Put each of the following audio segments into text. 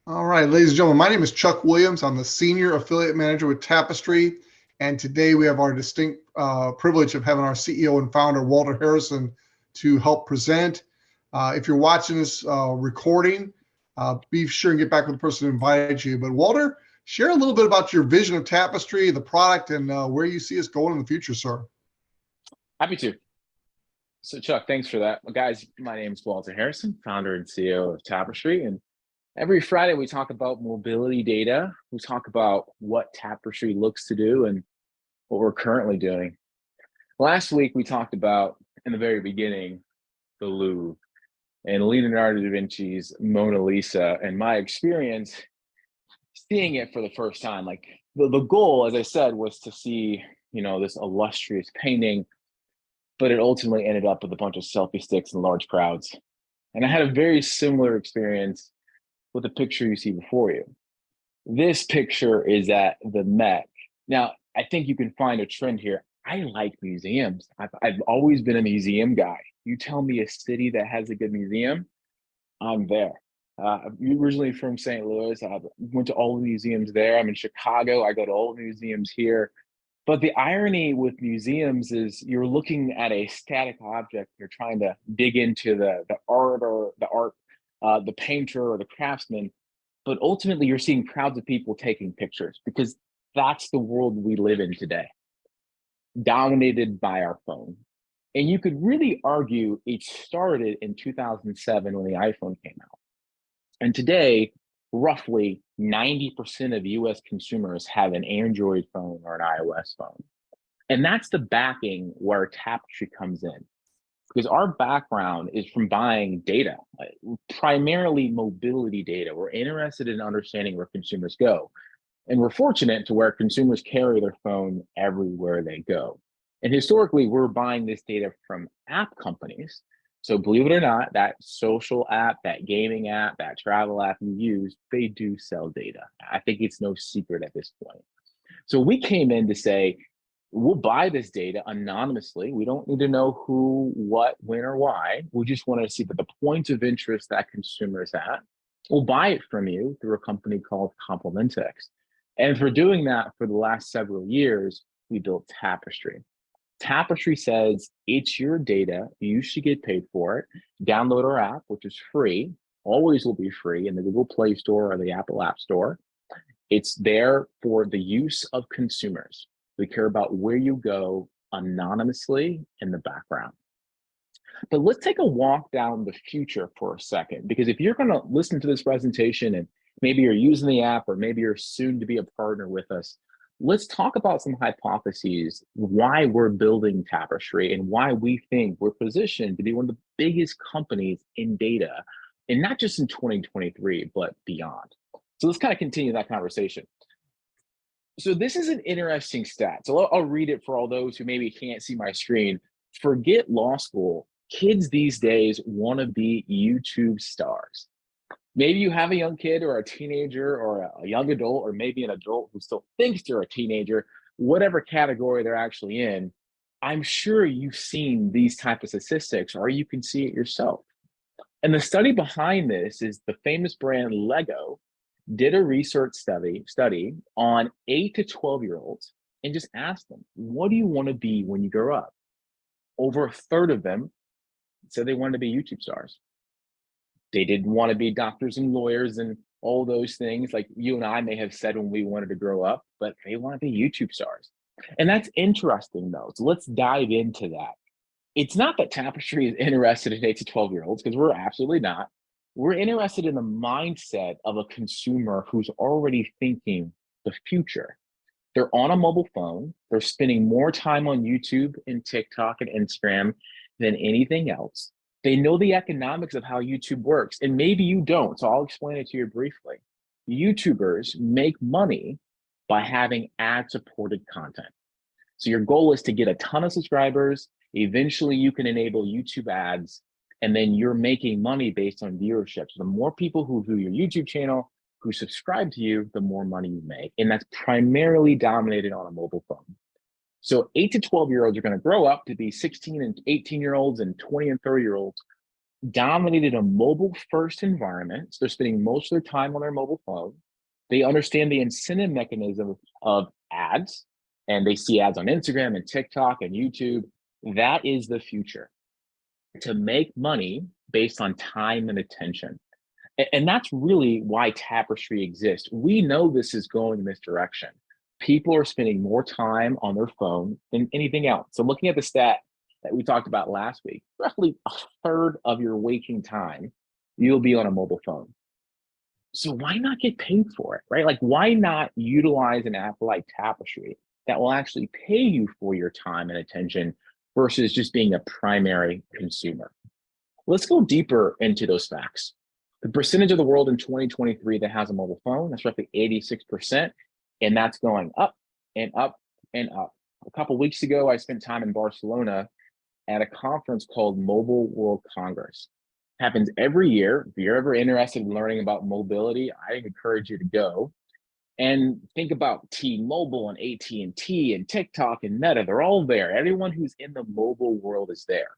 All right, ladies and gentlemen, my name is Chuck Williams. I'm the Senior Affiliate Manager with Tapestri. And today we have our distinct privilege of having our CEO and founder, Walter Harrison, to help present. If you're watching this recording, be sure and get back with the person who invited you. But Walter, share a little bit about your vision of Tapestri, the product, and where you see us going in the future, sir. Happy to. So, Chuck, thanks for that. Well, guys, my name is Walter Harrison, founder and CEO of Tapestry. And every Friday, we talk about mobility data. We talk about what Tapestry looks to do and what we're currently doing. Last week, we talked about, in the very beginning, the Louvre and Leonardo da Vinci's Mona Lisa and my experience seeing it for the first time. Like the goal, as I said, was to see, this illustrious painting, but it ultimately ended up with a bunch of selfie sticks and large crowds. And I had a very similar experience with the picture you see before you. This picture is at the Met. Now, I think you can find a trend here. I like museums. I've always been a museum guy. You tell me a city that has a good museum, I'm there. Originally from St. Louis. I went to all the museums there. I'm in Chicago. I go to all the museums here. But the irony with museums is you're looking at a static object. You're trying to dig into the art or the painter or the craftsman. But ultimately, you're seeing crowds of people taking pictures because that's the world we live in today, dominated by our phone. And you could really argue it started in 2007 when the iPhone came out. And today, roughly 90% of US consumers have an Android phone or an iOS phone. And that's the backing where Tapestry comes in. Because our background is from buying data, primarily mobility data. We're interested in understanding where consumers go. And we're fortunate to where consumers carry their phone everywhere they go. And historically, we're buying this data from app companies. So believe it or not, that social app, that gaming app, that travel app you use, they do sell data. I think it's no secret at this point. So we came in to say, we'll buy this data anonymously. We don't need to know who, what, when, or why. We just want to see that the points of interest that consumers at. We'll buy it from you through a company called Complementex. And for doing that for the last several years, we built Tapestry. Tapestry says it's your data. You should get paid for it. Download our app, which is free, always will be free in the Google Play Store or the Apple App Store. It's there for the use of consumers. We care about where you go anonymously in the background. But let's take a walk down the future for a second, because if you're going to listen to this presentation and maybe you're using the app or maybe you're soon to be a partner with us, let's talk about some hypotheses, why we're building Tapestry and why we think we're positioned to be one of the biggest companies in data, and not just in 2023, but beyond. So let's kind of continue that conversation. So this is an interesting stat. So I'll read it for all those who maybe can't see my screen. Forget law school. Kids these days want to be YouTube stars. Maybe you have a young kid or a teenager or a young adult, or maybe an adult who still thinks they're a teenager, whatever category they're actually in. I'm sure you've seen these type of statistics, or you can see it yourself. And the study behind this is the famous brand Lego did a research study on 8 to 12-year-olds and just asked them, what do you want to be when you grow up? Over a third of them said they wanted to be YouTube stars. They didn't want to be doctors and lawyers and all those things like you and I may have said when we wanted to grow up, but they want to be YouTube stars. And that's interesting though. So let's dive into that. It's not that Tapestry is interested in 8 to 12-year-olds, because we're absolutely not. We're interested in the mindset of a consumer who's already thinking the future. They're on a mobile phone. They're spending more time on YouTube and TikTok and Instagram than anything else. They know the economics of how YouTube works, and maybe you don't, so I'll explain it to you briefly. YouTubers make money by having ad-supported content. So your goal is to get a ton of subscribers. Eventually, you can enable YouTube ads, and then you're making money based on viewership. So the more people who view your YouTube channel, who subscribe to you, the more money you make. And that's primarily dominated on a mobile phone. So 8 to 12-year-olds are going to grow up to be 16 and 18-year-olds and 20 and 30-year-olds dominated a mobile first environment. So they're spending most of their time on their mobile phone. They understand the incentive mechanism of ads, and they see ads on Instagram and TikTok and YouTube. That is the future, to make money based on time and attention. And that's really why Tapestry exists. We know this is going in this direction. People are spending more time on their phone than anything else. So looking at the stat that we talked about last week, roughly a third of your waking time, you'll be on a mobile phone. So why not get paid for it, right? Like, why not utilize an app like Tapestry that will actually pay you for your time and attention versus just being a primary consumer? Let's go deeper into those facts. The percentage of the world in 2023 that has a mobile phone, that's roughly 86%, and that's going up and up and up. A couple of weeks ago, I spent time in Barcelona at a conference called Mobile World Congress. It happens every year. If you're ever interested in learning about mobility, I encourage you to go and think about T-Mobile and AT&T and TikTok and Meta. They're all there. Everyone who's in the mobile world is there.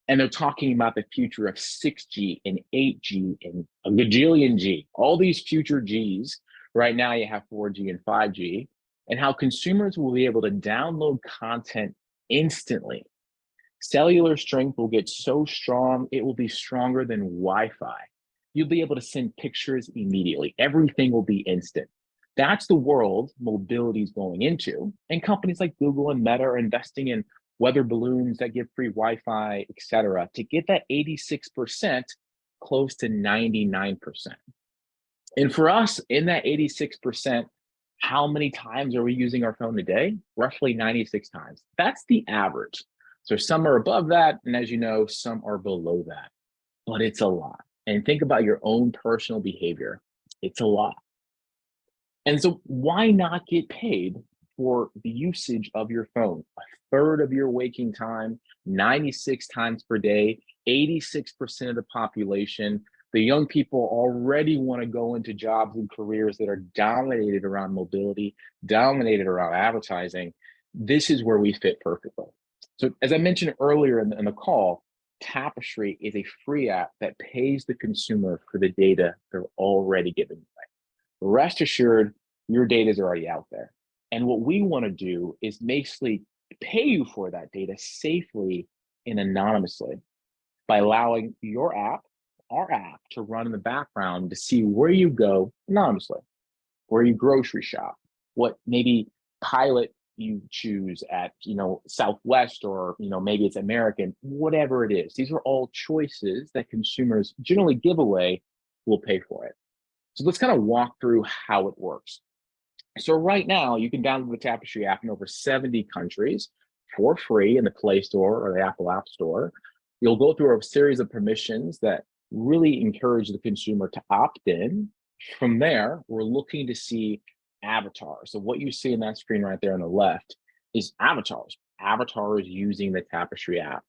And they're talking about the future of 6G and 8G and a gajillion G, all these future Gs. Right now you have 4G and 5G, and how consumers will be able to download content instantly. Cellular strength will get so strong, it will be stronger than Wi-Fi. You'll be able to send pictures immediately. Everything will be instant. That's the world mobility is going into. And companies like Google and Meta are investing in weather balloons that give free Wi-Fi, et cetera, to get that 86% close to 99%. And for us, in that 86%, how many times are we using our phone a day? Roughly 96 times. That's the average. So some are above that, and as you know, some are below that. But it's a lot. And think about your own personal behavior. It's a lot. And so why not get paid for the usage of your phone? A third of your waking time, 96 times per day, 86% of the population. The young people already want to go into jobs and careers that are dominated around mobility, dominated around advertising. This is where we fit perfectly. So as I mentioned earlier in the call, Tapestry is a free app that pays the consumer for the data they're already giving away. Rest assured, your data is already out there. And what we want to do is basically pay you for that data safely and anonymously by allowing your app, our app, to run in the background to see where you go anonymously, where you grocery shop, what maybe pilot you choose at, Southwest, or, maybe it's American, whatever it is. These are all choices that consumers generally give away, will pay for it. So let's kind of walk through how it works. So right now, you can download the Tapestry app in over 70 countries for free in the Play Store or the Apple App Store. You'll go through a series of permissions that really encourage the consumer to opt in. From there, we're looking to see avatars. So what you see in that screen right there on the left is avatars. Avatars using the Tapestry app.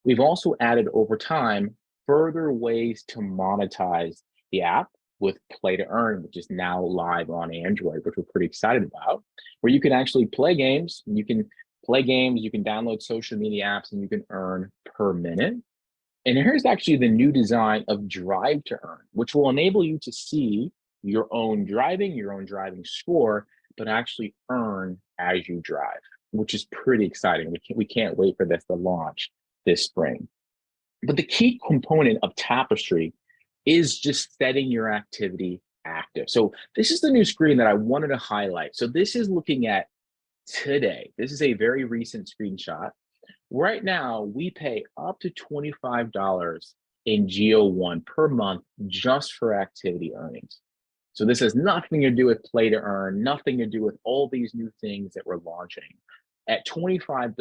We've also added over time further ways to monetize the app with Play to Earn, which is now live on Android, which we're pretty excited about, where you can actually play games. You can download social media apps, and you can earn per minute. And here's actually the new design of Drive to Earn, which will enable you to see your own driving score, but actually earn as you drive, which is pretty exciting. We can't wait for this to launch this spring. But the key component of Tapestry is just setting your activity active. So this is the new screen that I wanted to highlight. So this is looking at today. This is a very recent screenshot. Right now, we pay up to $25 in Geo1 per month just for activity earnings. So this has nothing to do with Play to Earn, nothing to do with all these new things that we're launching. At $25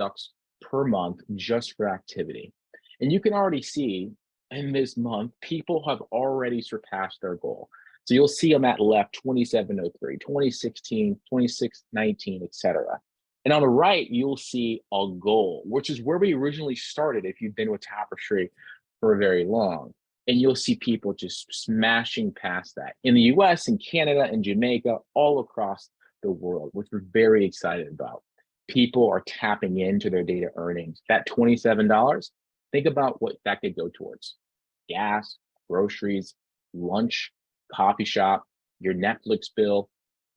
per month just for activity. And you can already see in this month, people have already surpassed their goal. So you'll see on that left, 2703, 2016, 2619, etc. And on the right, you'll see a goal, which is where we originally started if you've been with Tapestry for very long. And you'll see people just smashing past that in the US and Canada and Jamaica, all across the world, which we're very excited about. People are tapping into their data earnings. That $27, think about what that could go towards. gas, groceries, lunch, coffee shop, your Netflix bill.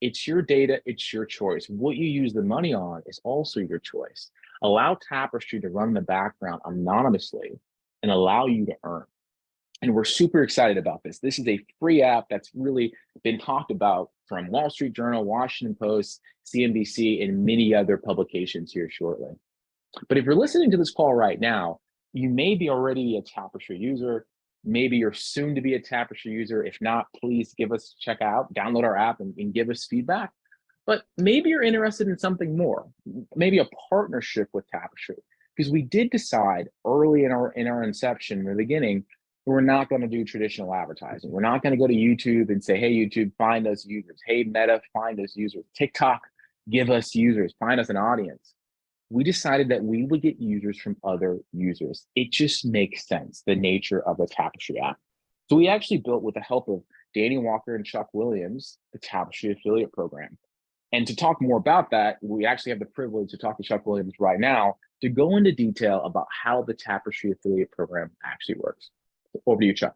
It's your data, it's your choice. What you use the money on is also your choice. Allow Tapestry to run in the background anonymously and allow you to earn. And we're super excited about this. This is a free app that's really been talked about from Wall Street Journal, Washington Post, CNBC, and many other publications here shortly. But if you're listening to this call right now, you may be already a Tapestry user. Maybe you're soon to be a Tapestry user. If not, please give us a check out, download our app and give us feedback. But maybe you're interested in something more, maybe a partnership with Tapestry, because we did decide early in our inception, in the beginning, we're not going to do traditional advertising. We're not going to go to YouTube and say, hey, YouTube, find us users. Hey, Meta, find us users. TikTok, give us users. Find us an audience. We decided that we would get users from other users. It just makes sense, the nature of a Tapestry app. So we actually built, with the help of Danny Walker and Chuck Williams, the Tapestry affiliate program. And to talk more about that, we actually have the privilege to talk to Chuck Williams right now to go into detail about how the Tapestry affiliate program actually works. Over to you, Chuck.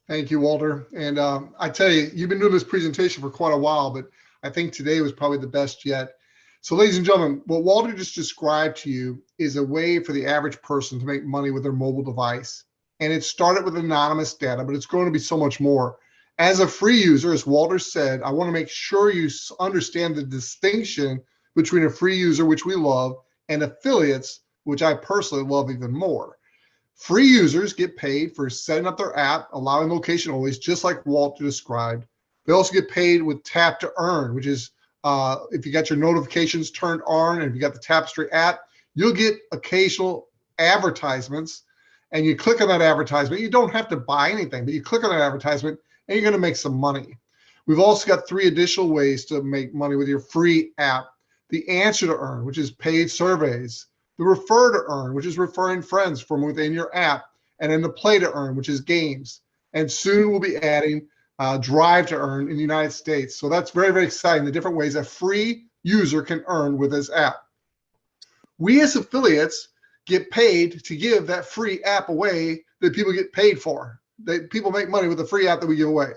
Thank you, Walter. And I tell you, you've been doing this presentation for quite a while, but I think today was probably the best yet. So ladies and gentlemen, what Walter just described to you is a way for the average person to make money with their mobile device. And it started with anonymous data, but it's going to be so much more. As a free user, as Walter said, I want to make sure you understand the distinction between a free user, which we love, and affiliates, which I personally love even more. Free users get paid for setting up their app, allowing location always, just like Walter described. They also get paid with tap to earn, which is if you got your notifications turned on and if you got the Tapestry app, you'll get occasional advertisements, and you click on that advertisement. You don't have to buy anything, but you click on that advertisement and you're going to make some money. We've also got 3 additional ways to make money with your free app. The answer to earn, which is paid surveys. The refer to earn, which is referring friends from within your app. And then the play to earn, which is games. And soon we'll be adding drive to earn in the United States. So that's very, very exciting, the different ways a free user can earn with this app. We as affiliates get paid to give that free app away that people get paid for. People make money with the free app that we give away.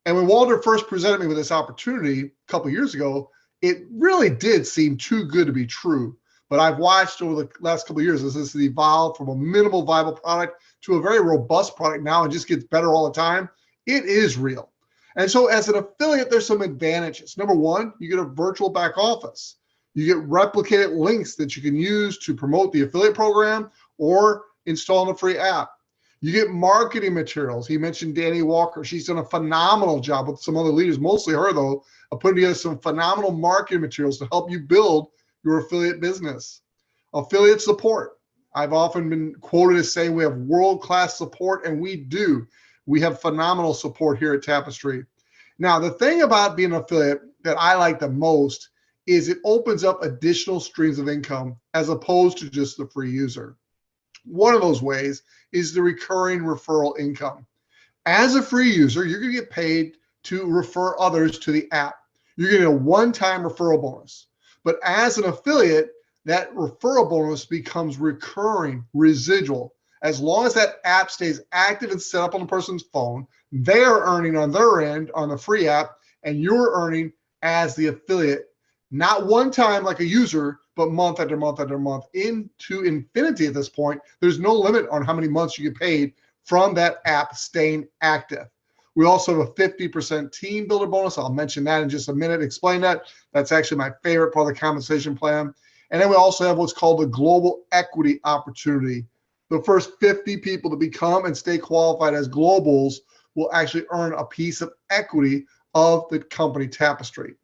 And when Walter first presented me with this opportunity a couple of years ago, it really did seem too good to be true. But I've watched over the last couple of years as this has evolved from a minimal viable product to a very robust product now and just gets better all the time. It is real. And so as an affiliate, there's some advantages. Number one, you get a virtual back office. You get replicated links that you can use to promote the affiliate program or install the free app. You get marketing materials. He mentioned Danny Walker. She's done a phenomenal job with some other leaders, mostly her though, of putting together some phenomenal marketing materials to help you build your affiliate business. Affiliate support. I've often been quoted as saying we have world-class support, and we do. We have phenomenal support here at Tapestry. Now, the thing about being an affiliate that I like the most is it opens up additional streams of income as opposed to just the free user. One of those ways is the recurring referral income. As a free user, you're going to get paid to refer others to the app. You're getting a one-time referral bonus. But as an affiliate, that referral bonus becomes recurring, residual. As long as that app stays active and set up on the person's phone, they're earning on their end on the free app, and you're earning as the affiliate. Not one time like a user, but month after month after month into infinity at this point. There's no limit on how many months you get paid from that app staying active. We also have a 50% team builder bonus. I'll mention that in just a minute, explain that. That's actually my favorite part of the compensation plan. And then we also have what's called the global equity opportunity. The first 50 people to become and stay qualified as globals will actually earn a piece of equity of the company Tapestry.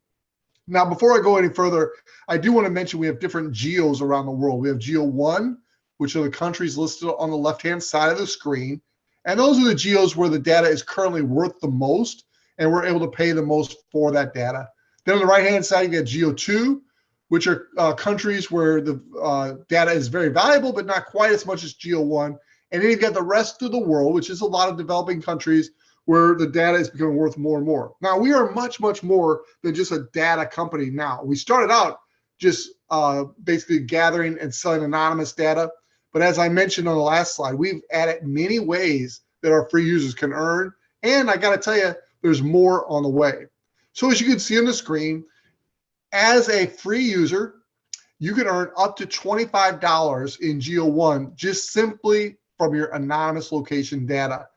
Now, before I go any further, I do want to mention we have different geos around the world. We have Geo 1, which are the countries listed on the left-hand side of the screen. And those are the geos where the data is currently worth the most, and we're able to pay the most for that data. Then on the right-hand side, you get Geo 2, which are countries where the data is very valuable, but not quite as much as Geo 1. And then you've got the rest of the world, which is a lot of developing countries where the data is becoming worth more and more. Now, we are much, much more than just a data company now. We started out just basically gathering and selling anonymous data, But as I mentioned on the last slide, we've added many ways that our free users can earn. And I got to tell you, there's more on the way. So as you can see on the screen, as a free user, you can earn up to $25 in Geo1 just simply from your anonymous location data.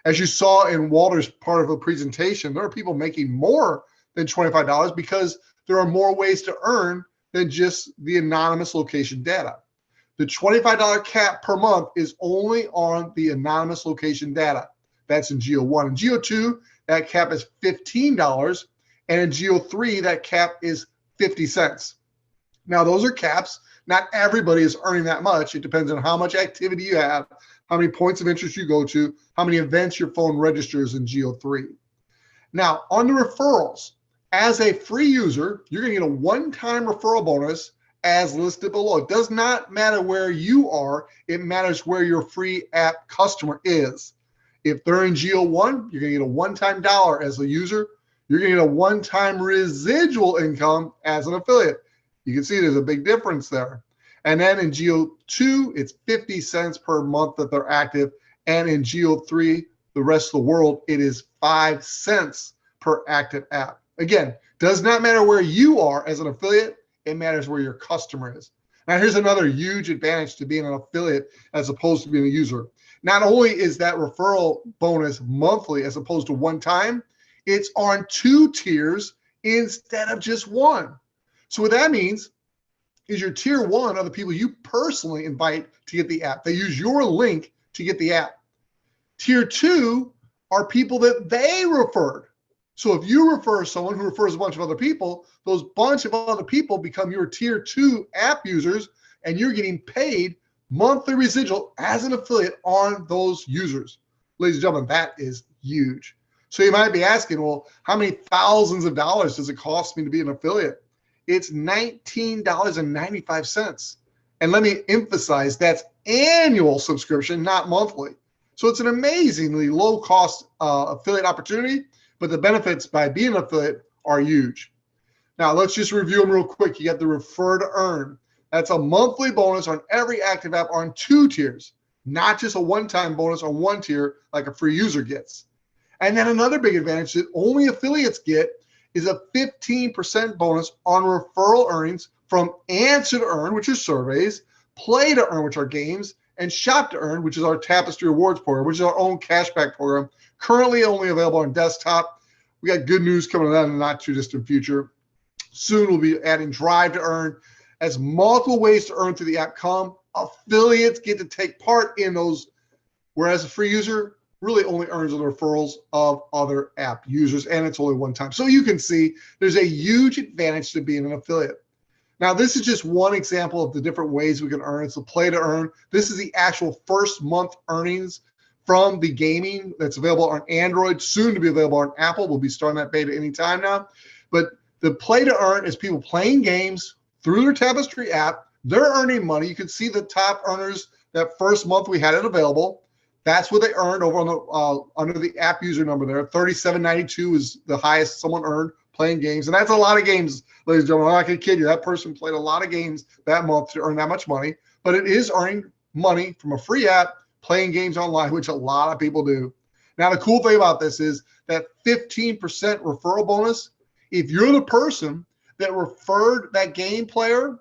As you saw in Walter's part of the presentation, there are people making more than $25 because there are more ways to earn than just the anonymous location data. The $25 cap per month is only on the anonymous location data. That's in Geo1. In Geo2, that cap is $15, and in Geo3, that cap is 50 cents. Now, those are caps. Not everybody is earning that much. It depends on how much activity you have, how many points of interest you go to, how many events your phone registers in Geo3. Now, on the referrals, as a free user, you're going to get a one-time referral bonus as listed below. It does not matter where you are. It matters where your free app customer is. If they're in Geo1, you're going to get a one-time dollar as a user. You're going to get a one-time residual income as an affiliate. You can see there's a big difference there. And then in Geo2, it's 50 cents per month that they're active. And in Geo3, the rest of the world, it is 5 cents per active app. Again, does not matter where you are as an affiliate. It matters where your customer is. Now, here's another huge advantage to being an affiliate as opposed to being a user. Not only is that referral bonus monthly as opposed to one time, it's on 2 tiers instead of just one. So what that means is your tier 1 are the people you personally invite to get the app. They use your link to get the app. Tier 2 are people that they referred. So if you refer someone who refers a bunch of other people, those bunch of other people become your tier 2 app users, and you're getting paid monthly residual as an affiliate on those users. Ladies and gentlemen, that is huge. So you might be asking, well, how many thousands of dollars does it cost me to be an affiliate? It's $19.95. And let me emphasize, that's annual subscription, not monthly. So it's an amazingly low cost affiliate opportunity, but the benefits by being an affiliate are huge. Now let's just review them real quick. You got the refer to earn. That's a monthly bonus on every active app on 2 tiers, not just a one-time bonus on 1 tier like a free user gets. And then another big advantage that only affiliates get is a 15% bonus on referral earnings from Answer to Earn, which is surveys, Play to Earn, which are games, and Shop to Earn, which is our Tapestri Rewards program, which is our own cashback program, currently only available on desktop. We got good news coming out in the not too distant future. Soon we'll be adding Drive to Earn. As multiple ways to earn through the app come, affiliates get to take part in those, whereas a free user really only earns on the referrals of other app users, and it's only one time. So you can see there's a huge advantage to being an affiliate. Now, this is just one example of the different ways we can earn. It's a play to earn. This is the actual first month earnings from the gaming that's available on Android, soon to be available on Apple. We'll be starting that beta anytime now. But the play to earn is people playing games through their Tapestri app. They're earning money. You can see the top earners that first month we had it available. That's what they earned over on the under the app user number there. $37.92 is the highest someone earned playing games. And that's a lot of games, ladies and gentlemen. I'm not going to kid you. That person played a lot of games that month to earn that much money. But it is earning money from a free app playing games online, which a lot of people do. Now, the cool thing about this is that 15% referral bonus, if you're the person that referred that game player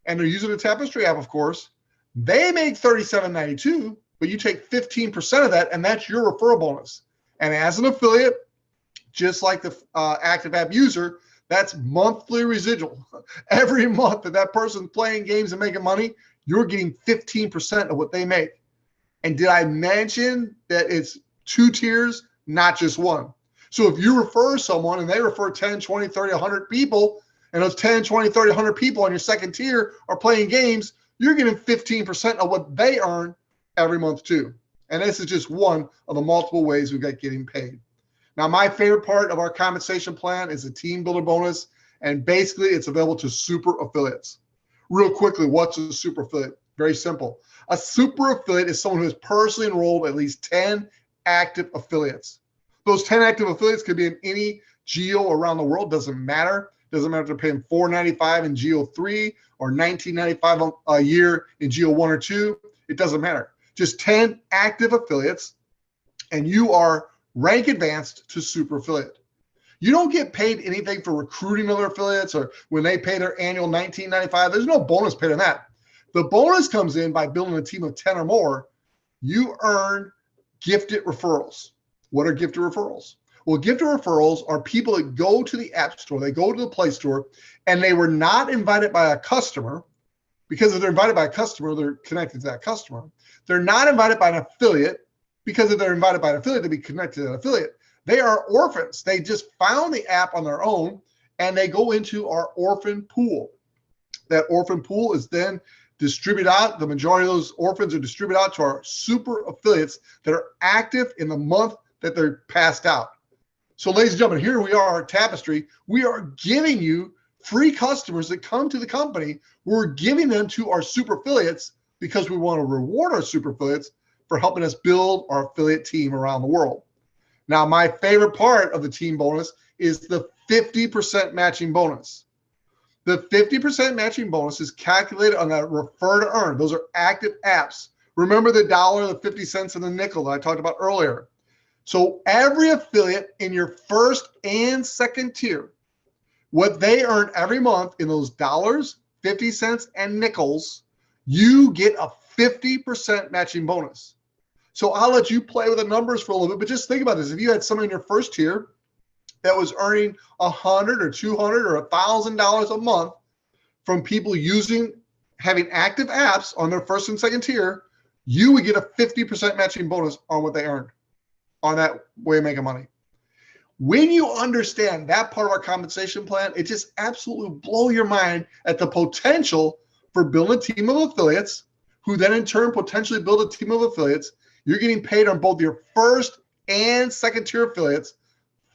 and they're using the Tapestri app, of course, they make $37.92. But you take 15% of that, and that's your referral bonus. And as an affiliate, just like the active app user, that's monthly residual. Every month that that person's playing games and making money, you're getting 15% of what they make. And did I mention that it's 2 tiers, not just one? So if you refer someone and they refer 10, 20, 30, 100 people, and those 10, 20, 30, 100 people on your second tier are playing games, you're getting 15% of what they earn every month too. And this is just one of the multiple ways we've got getting paid. Now, my favorite part of our compensation plan is the team builder bonus. And basically it's available to super affiliates. Real quickly, what's a super affiliate? Very simple. A super affiliate is someone who has personally enrolled at least 10 active affiliates. Those 10 active affiliates could be in any geo around the world. Doesn't matter. Doesn't matter if they're paying $4.95 in Geo 3 or $19.95 a year in Geo 1 or 2. It doesn't matter. Just 10 active affiliates, and you are rank advanced to super affiliate. You don't get paid anything for recruiting other affiliates or when they pay their annual $19.95. There's no bonus paid on that. The bonus comes in by building a team of 10 or more. You earn gifted referrals. What are gifted referrals? Well, gifted referrals are people that go to the App Store, they go to the Play Store, and they were not invited by a customer, because if they're invited by a customer, they're connected to that customer. They're not invited by an affiliate, because if they're invited by an affiliate, they'd be connected to an affiliate. They are orphans. They just found the app on their own, and they go into our orphan pool. That orphan pool is then distributed out. The majority of those orphans are distributed out to our super affiliates that are active in the month that they're passed out. So, ladies and gentlemen, here we are at Tapestri. We are giving you free customers that come to the company. We're giving them to our super affiliates because we want to reward our super affiliates for helping us build our affiliate team around the world. Now, my favorite part of the team bonus is the 50% matching bonus. The 50% matching bonus is calculated on that refer to earn. Those are active apps. Remember the dollar, the 50 cents, and the nickel that I talked about earlier. So every affiliate in your first and second tier, what they earn every month in those dollars, 50 cents, and nickels, you get a 50% matching bonus. So I'll let you play with the numbers for a little bit, but just think about this. If you had someone in your first tier that was earning $100 or $200 or $1,000 a month from people having active apps on their first and second tier, you would get a 50% matching bonus on what they earned on that way of making money. When you understand that part of our compensation plan, it just absolutely blow your mind at the potential for building a team of affiliates, who then in turn potentially build a team of affiliates. You're getting paid on both your first and second tier affiliates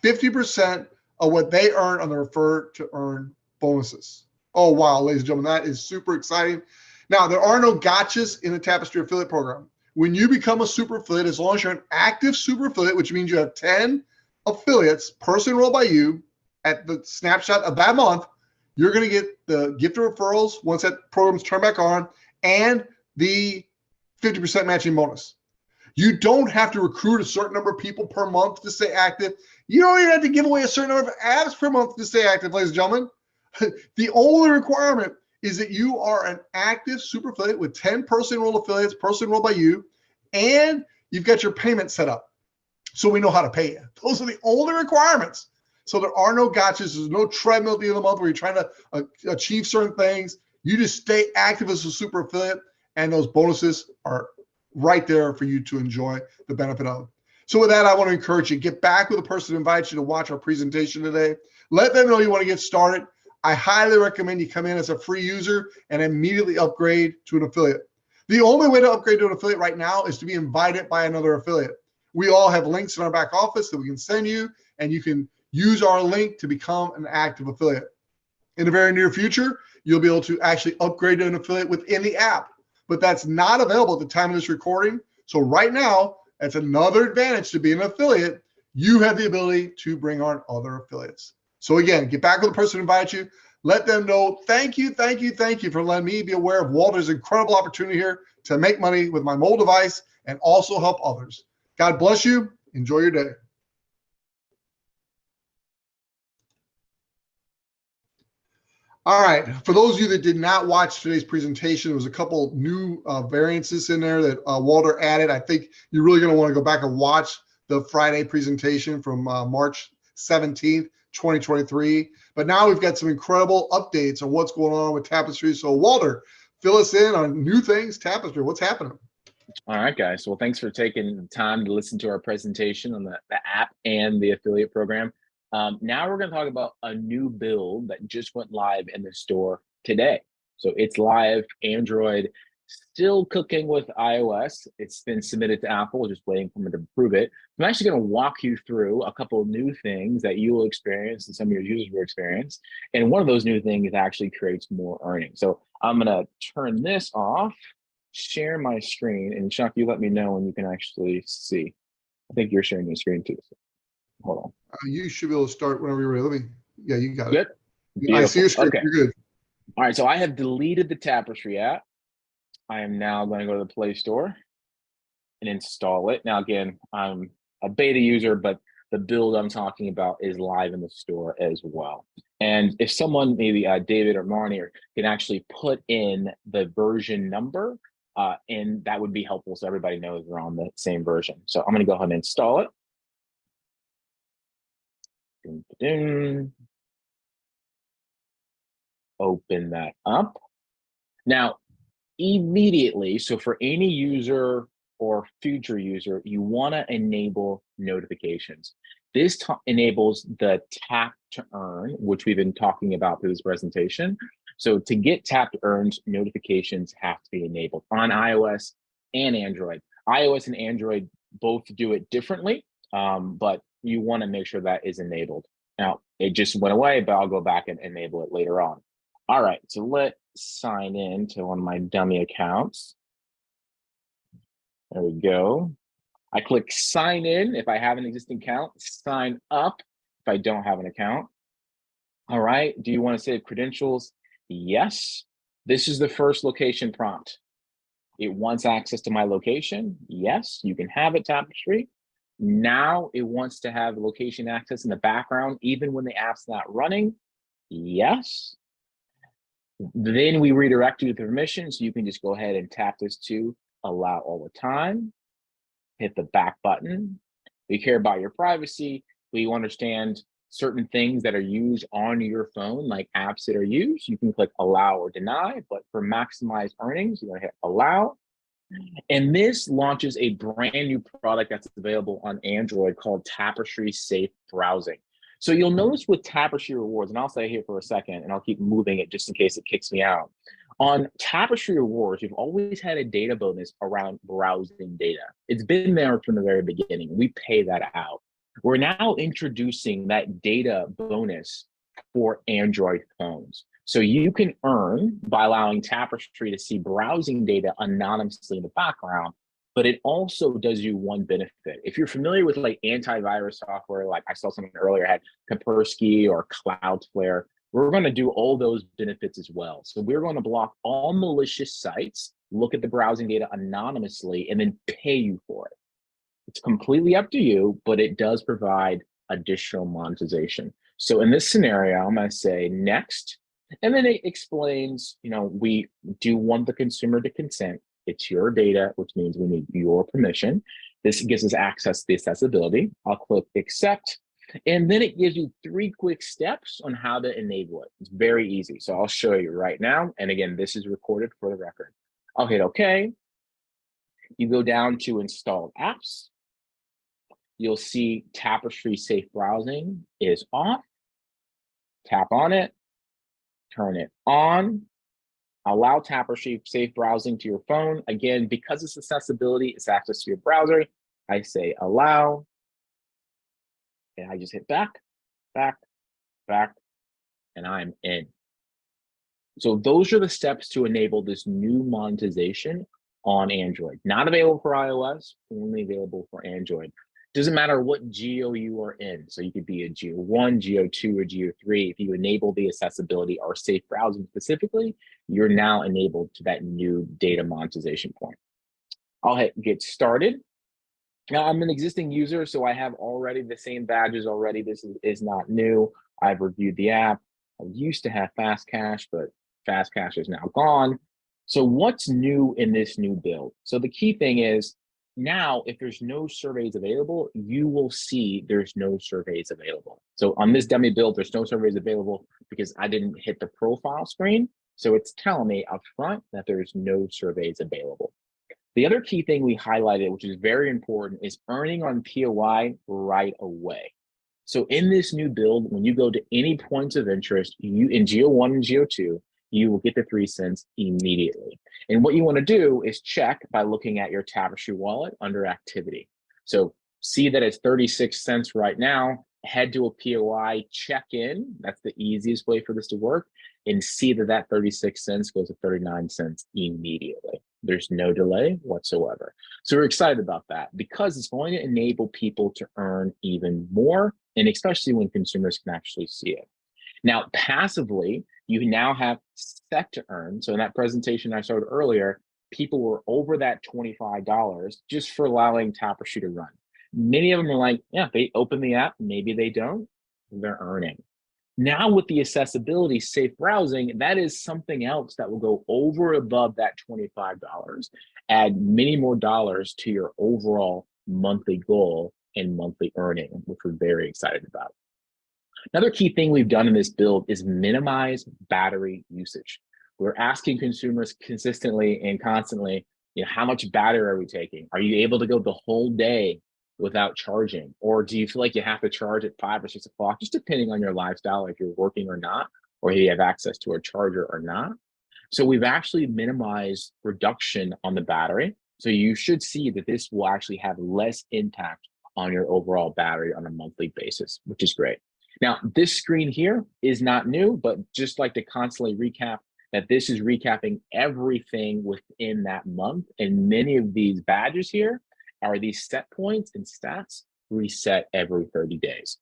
50% of what they earn on the refer to earn bonuses. Oh, wow, ladies and gentlemen, that is super exciting. Now, there are no gotchas in the Tapestri affiliate program. When you become a super affiliate, as long as you're an active super affiliate, which means you have 10 affiliates personally enrolled by you at the snapshot of that month, you're going to get the gifted referrals once that program's turned back on and the 50% matching bonus. You don't have to recruit a certain number of people per month to stay active. You don't even have to give away a certain number of apps per month to stay active, ladies and gentlemen. The only requirement is that you are an active super affiliate with 10 personally enrolled affiliates, personally enrolled by you, and you've got your payment set up so we know how to pay you. Those are the only requirements. So there are no gotchas. There's no treadmill at the end of the month where you're trying to achieve certain things. You just stay active as a super affiliate, and those bonuses are right there for you to enjoy the benefit of. So with that, I want to encourage you, get back with the person who invites you to watch our presentation today. Let them know you want to get started. I highly recommend you come in as a free user and immediately upgrade to an affiliate. The only way to upgrade to an affiliate right now is to be invited by another affiliate. We all have links in our back office that we can send you, and you can use our link to become an active affiliate. In the very near future, you'll be able to actually upgrade to an affiliate within the app, but that's not available at the time of this recording. So right now, that's another advantage to being an affiliate. You have the ability to bring on other affiliates. So again, get back with the person who invites you. Let them know, thank you for letting me be aware of Walter's incredible opportunity here to make money with my mobile device and also help others. God bless you. Enjoy your day. All right. For those of you that did not watch today's presentation, there was a couple new variances in there that Walter added. I think you're really going to want to go back and watch the Friday presentation from March 17th, 2023. But now we've got some incredible updates on what's going on with Tapestri. So Walter, fill us in on new things, Tapestri. What's happening? All right, guys. Well, thanks for taking the time to listen to our presentation on the app and the affiliate program. Now we're going to talk about a new build that just went live in the store today. So it's live, Android, still cooking with iOS. It's been submitted to Apple, just waiting for them to approve it. I'm actually going to walk you through a couple of new things that you will experience and some of your users will experience. And one of those new things actually creates more earnings. So I'm going to turn this off, share my screen, and Chuck, you let me know when you can actually see. I think you're sharing your screen too. So hold on. You should be able to start whenever you're ready. Yeah, you got it. Good. I see your screen. Okay. You're good. All right. So I have deleted the Tapestri app. I am now going to go to the Play Store and install it. Now, again, I'm a beta user, but the build I'm talking about is live in the store as well. And if someone, maybe David or Marnie, can actually put in the version number, and that would be helpful so everybody knows we're on the same version. So I'm going to go ahead and install it. Open that up. Now, immediately, so for any user or future user, you want to enable notifications. This enables the tap to earn, which we've been talking about through this presentation. So to get tap to earn, notifications have to be enabled on iOS and Android. iOS and Android both do it differently, but you want to make sure that is enabled. Now, it just went away, but I'll go back and enable it later on. All right, so let's sign in to one of my dummy accounts. There we go. I click sign in if I have an existing account, sign up if I don't have an account. All right, do you want to save credentials? Yes. This is the first location prompt. It wants access to my location. Yes, you can have it, Tapestri. Now it wants to have location access in the background, even when the app's not running. Yes. Then we redirect you to the permission, so you can just go ahead and tap this to allow all the time. Hit the back button. We care about your privacy. We understand certain things that are used on your phone, like apps that are used. You can click allow or deny, but for maximized earnings, you're gonna hit allow. And this launches a brand new product that's available on Android called Tapestri Safe Browsing. So you'll notice with Tapestri Rewards, and I'll stay here for a second and I'll keep moving it just in case it kicks me out. On Tapestri Rewards, you've always had a data bonus around browsing data. It's been there from the very beginning. We pay that out. We're now introducing that data bonus for Android phones. So you can earn by allowing Tapestri to see browsing data anonymously in the background, but it also does you one benefit. If you're familiar with like antivirus software, like I saw something earlier, had Kaspersky or Cloudflare, we're going to do all those benefits as well. So we're going to block all malicious sites, look at the browsing data anonymously, and then pay you for it. It's completely up to you, but it does provide additional monetization. So in this scenario, I'm going to say next, and then it explains, we do want the consumer to consent. It's your data, which means we need your permission. This gives us access to the accessibility. I'll click accept. And then it gives you 3 quick steps on how to enable it. It's very easy. So I'll show you right now. And again, this is recorded for the record. I'll hit OK. You go down to installed apps. You'll see Tapestri Safe Browsing is off. Tap on it, turn it on. Allow Tapestri Safe Browsing to your phone. Again, because it's accessibility, it's access to your browser. I say allow. And I just hit back, back, back, and I'm in. So those are the steps to enable this new monetization on Android. Not available for iOS, only available for Android. Doesn't matter what geo you are in. So you could be a Geo 1, Geo 2, or Geo 3. If you enable the accessibility or safe browsing specifically, you're now enabled to that new data monetization point. I'll hit get started. Now I'm an existing user, so I have already the same badges already. This is not new. I've reviewed the app. I used to have Fast Cache, but Fast Cache is now gone. So what's new in this new build? So the key thing is now, if there's no surveys available, you will see there's no surveys available. So on this dummy build, there's no surveys available because I didn't hit the profile screen. So it's telling me up front that there's no surveys available. The other key thing we highlighted, which is very important, is earning on POI right away. So in this new build, when you go to any points of interest, you in Geo 1 and Geo 2, you will get the 3 cents immediately. And what you want to do is check by looking at your Tapestri wallet under activity. So see that it's 36 cents right now, head to a POI, check in. That's the easiest way for this to work, and see that that 36 cents goes to 39 cents immediately. There's no delay whatsoever. So we're excited about that because it's going to enable people to earn even more, and especially when consumers can actually see it. Now, passively, you now have set to earn. So in that presentation I showed earlier, people were over that $25 just for allowing Tapestry to run. Many of them are like, yeah, they open the app, maybe they don't, they're earning. Now with the accessibility, safe browsing, that is something else that will go over above that $25, add many more dollars to your overall monthly goal and monthly earning, which we're very excited about. Another key thing we've done in this build is minimize battery usage. We're asking consumers consistently and constantly, how much battery are we taking? Are you able to go the whole day without charging? Or do you feel like you have to charge at 5 or 6 o'clock, just depending on your lifestyle, if you're working or not, or you have access to a charger or not? So we've actually minimized reduction on the battery. So you should see that this will actually have less impact on your overall battery on a monthly basis, which is great. Now, this screen here is not new, but just like to constantly recap that this is recapping everything within that month. And many of these badges here are these set points and stats reset every 30 days.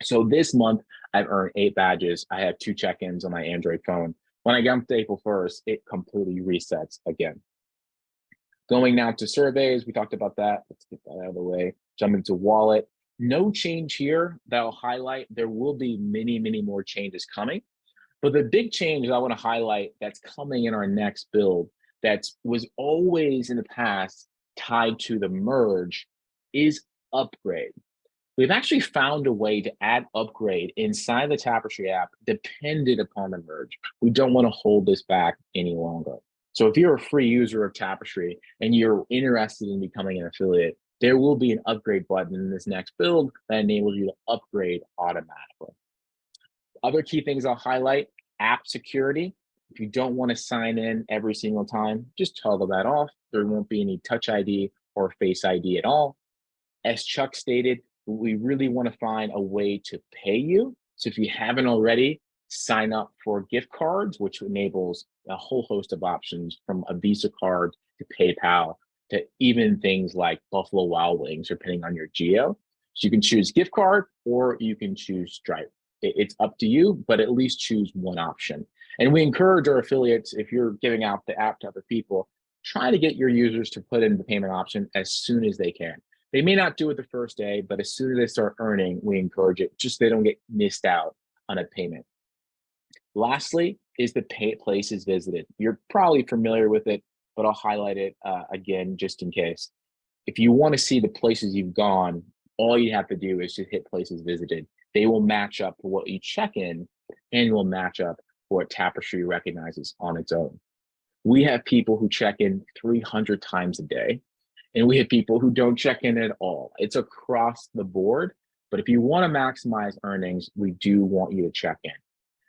So this month, I've earned 8 badges. I have 2 check-ins on my Android phone. When I get to April 1st, it completely resets again. Going now to surveys, we talked about that. Let's get that out of the way. Jump into wallet. No change here that I'll highlight. There will be many, many more changes coming. But the big change I want to highlight that's coming in our next build that was always in the past tied to the merge is upgrade. We've actually found a way to add upgrade inside the Tapestri app dependent upon the merge. We don't want to hold this back any longer. So if you're a free user of Tapestri and you're interested in becoming an affiliate, there will be an upgrade button in this next build that enables you to upgrade automatically. Other key things I'll highlight: app security. If you don't want to sign in every single time, just toggle that off. There won't be any Touch ID or Face ID at all. As Chuck stated, we really want to find a way to pay you. So if you haven't already, sign up for gift cards, which enables a whole host of options from a Visa card to PayPal to even things like Buffalo Wild Wings, depending on your geo. So you can choose gift card or you can choose Stripe. It's up to you, but at least choose one option. And we encourage our affiliates, if you're giving out the app to other people, try to get your users to put in the payment option as soon as they can. They may not do it the first day, but as soon as they start earning, we encourage it, just so they don't get missed out on a payment. Lastly is the places visited. You're probably familiar with it, but I'll highlight it again, just in case. If you want to see the places you've gone, all you have to do is just hit places visited. They will match up to what you check in and will match up for what Tapestry recognizes on its own. We have people who check in 300 times a day, and we have people who don't check in at all. It's across the board, but if you want to maximize earnings, we do want you to check in.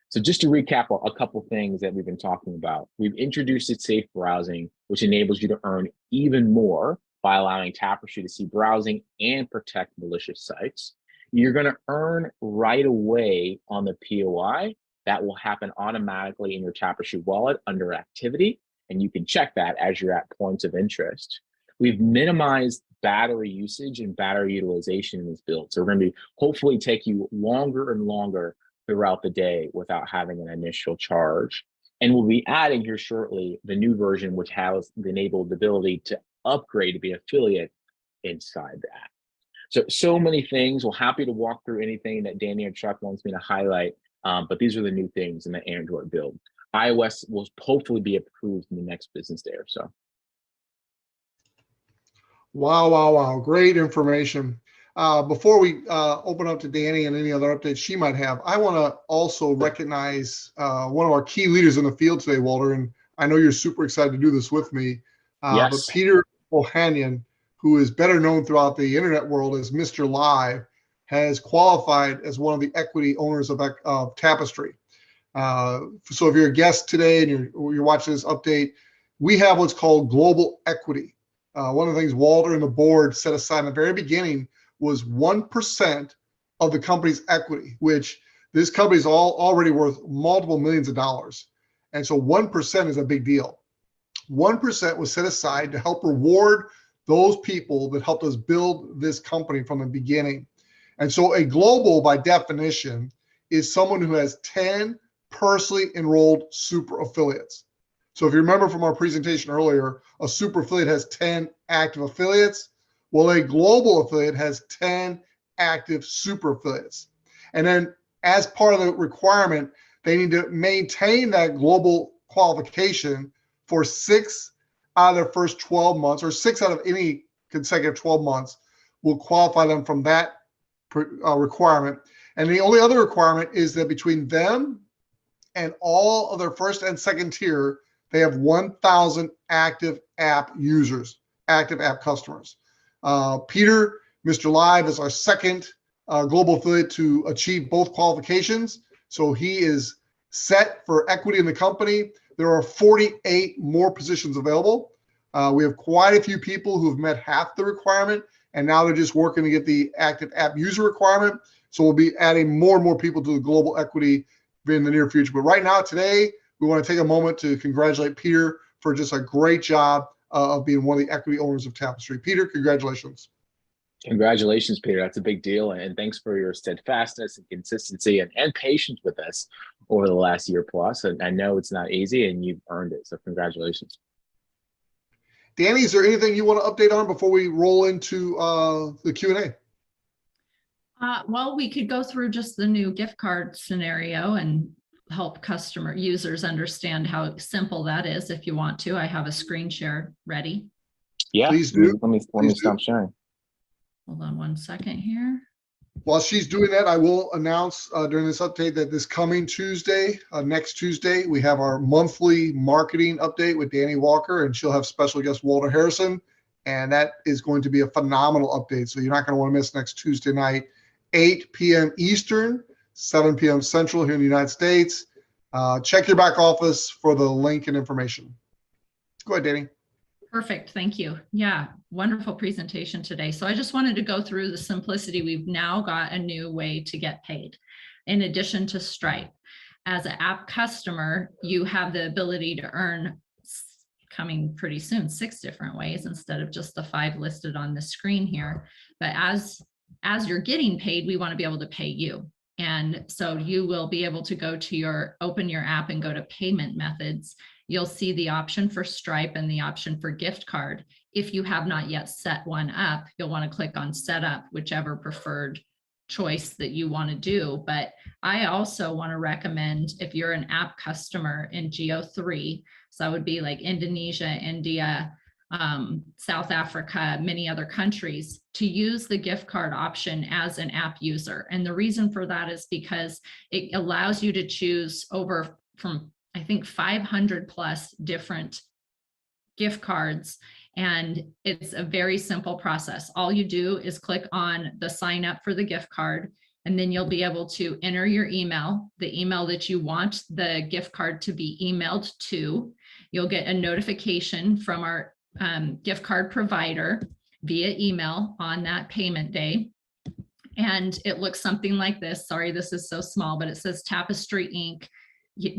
So just to recap a couple things that we've been talking about, we've introduced safe browsing, which enables you to earn even more by allowing Tapestry to see browsing and protect malicious sites. You're going to earn right away on the POI. That will happen automatically in your Tapestri wallet under activity, and you can check that as you're at points of interest. We've minimized battery usage and battery utilization in this build. So we're going to hopefully take you longer and longer throughout the day without having an initial charge. And we'll be adding here shortly the new version, which has enabled the ability to upgrade to be an affiliate inside the app. So many things. We're happy to walk through anything that Danny or Chuck wants me to highlight, but these are the new things in the Android build. iOS will hopefully be approved in the next business day or so. Wow. Great information. Before we open up to Danny and any other updates she might have, I want to also recognize one of our key leaders in the field today, Walter, and I know you're super excited to do this with me. Yes. But Peter Ohanian, who is better known throughout the internet world as Mr. Live, has qualified as one of the equity owners of Tapestri. So if you're a guest today and you're watching this update, we have what's called global equity. One of the things Walter and the board set aside in the very beginning was 1% of the company's equity, which this company is already worth multiple millions of dollars. And so 1% is a big deal. 1% was set aside to help reward those people that helped us build this company from the beginning. And so a global, by definition, is someone who has 10 personally enrolled super affiliates. So if you remember from our presentation earlier, a super affiliate has 10 active affiliates. Well, a global affiliate has 10 active super affiliates. And then as part of the requirement, they need to maintain that global qualification for 6 out of their first 12 months, or 6 out of any consecutive 12 months will qualify them from that requirement. And the only other requirement is that between them and all of their first and second tier, they have 1,000 active app users, active app customers. Peter, Mr. Live, is our second global affiliate to achieve both qualifications. So he is set for equity in the company. There are 48 more positions available. We have quite a few people who have met half the requirement, and now they're just working to get the active app user requirement. So we'll be adding more and more people to the global equity in the near future. But right now, today, we want to take a moment to congratulate Peter for just a great job of being one of the equity owners of Tapestri. Peter, congratulations. Congratulations, Peter. That's a big deal. And thanks for your steadfastness and consistency and patience with us over the last year plus. And I know it's not easy and you've earned it. So congratulations. Danny, is there anything you want to update on before we roll into the Q&A? Well, we could go through just the new gift card scenario and help customer users understand how simple that is. If you want to, I have a screen share ready. Yeah, please do. Let me stop sharing. Hold on one second here. While she's doing that, I will announce during this update that this coming Tuesday, next Tuesday, we have our monthly marketing update with Danny Walker, and she'll have special guest Walter Harrison. And that is going to be a phenomenal update. So you're not going to want to miss next Tuesday night, 8 p.m. Eastern, 7 p.m. Central here in the United States. Check your back office for the link and information. Go ahead, Danny. Perfect. Thank you. Yeah, wonderful presentation today. So I just wanted to go through the simplicity. We've now got a new way to get paid in addition to Stripe. As an app customer, you have the ability to earn, coming pretty soon, 6 different ways instead of just the 5 listed on the screen here. But as you're getting paid, we want to be able to pay you. And so you will be able to open your app and go to payment methods. You'll see the option for Stripe and the option for gift card. If you have not yet set one up, you'll want to click on set up, whichever preferred choice that you want to do. But I also want to recommend, if you're an app customer in Geo3, so that would be like Indonesia, India, South Africa, many other countries, to use the gift card option as an app user. And the reason for that is because it allows you to choose from I think 500 plus different gift cards. And it's a very simple process. All you do is click on the sign up for the gift card, and then you'll be able to enter your email, the email that you want the gift card to be emailed to. You'll get a notification from our gift card provider via email on that payment day. And it looks something like this. Sorry, this is so small, but it says Tapestri Inc.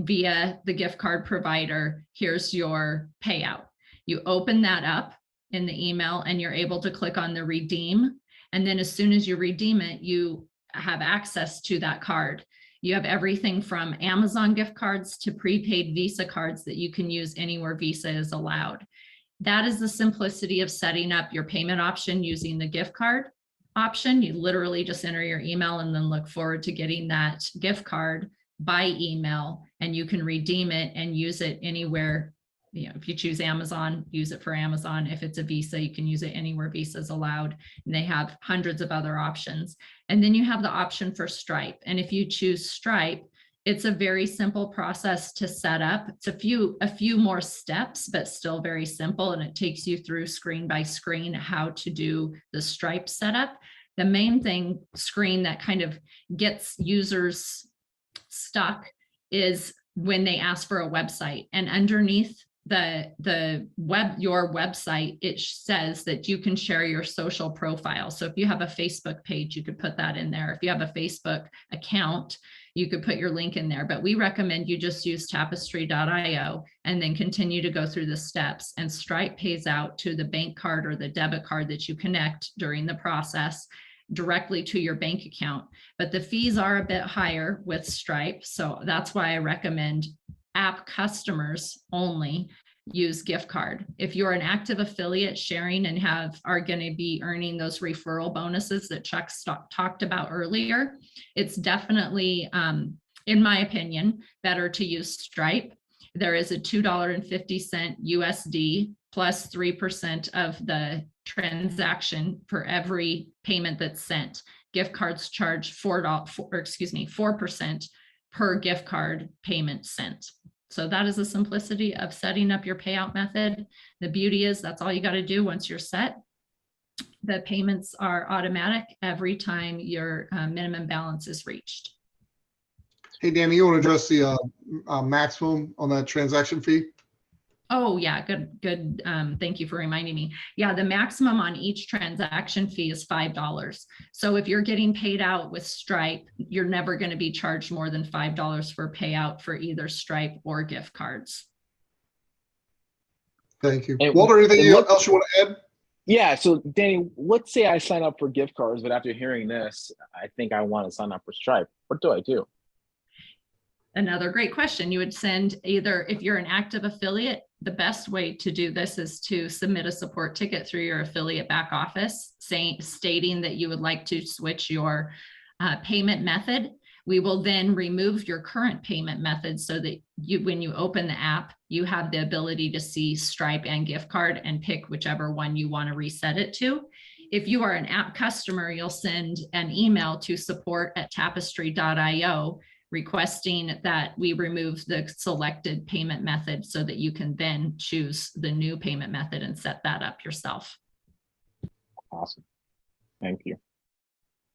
via the gift card provider. Here's your payout. You open that up in the email and you're able to click on the redeem. And then as soon as you redeem it, you have access to that card. You have everything from Amazon gift cards to prepaid Visa cards that you can use anywhere Visa is allowed. That is the simplicity of setting up your payment option using the gift card option. You literally just enter your email and then look forward to getting that gift card by email, and you can redeem it and use it anywhere. You know, if you choose Amazon, use it for Amazon. If it's a Visa, you can use it anywhere Visa is allowed. And they have hundreds of other options. And then you have the option for Stripe. And if you choose Stripe, it's a very simple process to set up. It's a few more steps, but still very simple. And it takes you through screen by screen how to do the Stripe setup. The main screen that kind of gets users stuck is when they ask for a website, and underneath your website, it says that you can share your social profile. So if you have a Facebook page, you could put that in there. If you have a Facebook account, you could put your link in there. But we recommend you just use tapestri.io and then continue to go through the steps. And Stripe pays out to the bank card or the debit card that you connect during the process directly to your bank account. But the fees are a bit higher with Stripe. So that's why I recommend app customers only use gift card. If you're an active affiliate sharing and are going to be earning those referral bonuses that Chuck talked about earlier, it's definitely, in my opinion, better to use Stripe. There is a $2.50 USD plus 3% of the transaction for every payment that's sent. Gift cards charge $4% per gift card payment sent. So that is the simplicity of setting up your payout method. The beauty is that's all you got to do once you're set. The payments are automatic every time your minimum balance is reached. Hey, Danny, you want to address the maximum on that transaction fee? Oh yeah, good. Thank you for reminding me. Yeah, the maximum on each transaction fee is $5. So if you're getting paid out with Stripe, you're never going to be charged more than $5 for payout for either Stripe or gift cards. Thank you. And Walter, anything else you want to add? Yeah, so Danny, let's say I sign up for gift cards, but after hearing this, I think I want to sign up for Stripe. What do I do? Another great question. You would send either, if you're an active affiliate, the best way to do this is to submit a support ticket through your affiliate back office stating that you would like to switch your payment method. We will then remove your current payment method so that when you open the app, you have the ability to see Stripe and gift card and pick whichever one you want to reset it to. If you are an app customer, you'll send an email to support@tapestri.io requesting that we remove the selected payment method so that you can then choose the new payment method and set that up yourself. Awesome. Thank you.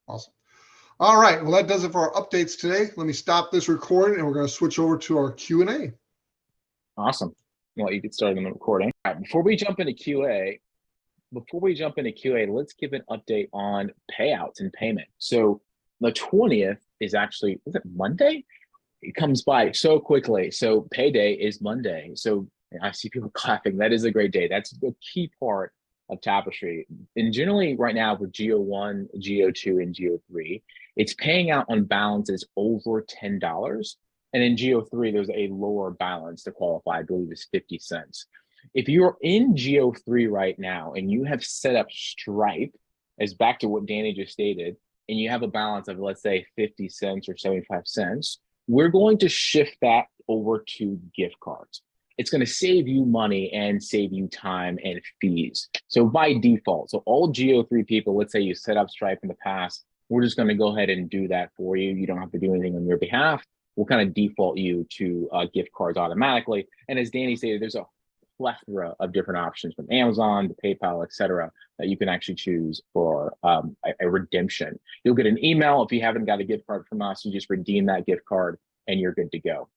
Awesome. All right. Well, that does it for our updates today. Let me stop this recording and we're going to switch over to our Q&A. Awesome. Well, you get started on the recording. All right, before we jump into QA, let's give an update on payouts and payment. So the 20th is actually, is it Monday? It comes by so quickly. So payday is Monday. So I see people clapping. That is a great day. That's the key part of Tapestri. And generally right now with GO1, GO2, and GO3, it's paying out on balances over $10. And in GO3, there's a lower balance to qualify, I believe it's 50 cents. If you're in GO3 right now and you have set up Stripe, as back to what Danny just stated, and you have a balance of, let's say, 50 cents or 75 cents, we're going to shift that over to gift cards. It's going to save you money and save you time and fees. So by default, so all GO3 people, let's say you set up Stripe in the past, we're just going to go ahead and do that for you. You don't have to do anything on your behalf. We'll kind of default you to gift cards automatically. And as Danny stated, there's a plethora of different options from Amazon to PayPal, et cetera, that you can actually choose for a redemption. You'll get an email if you haven't got a gift card from us. You just redeem that gift card and you're good to go.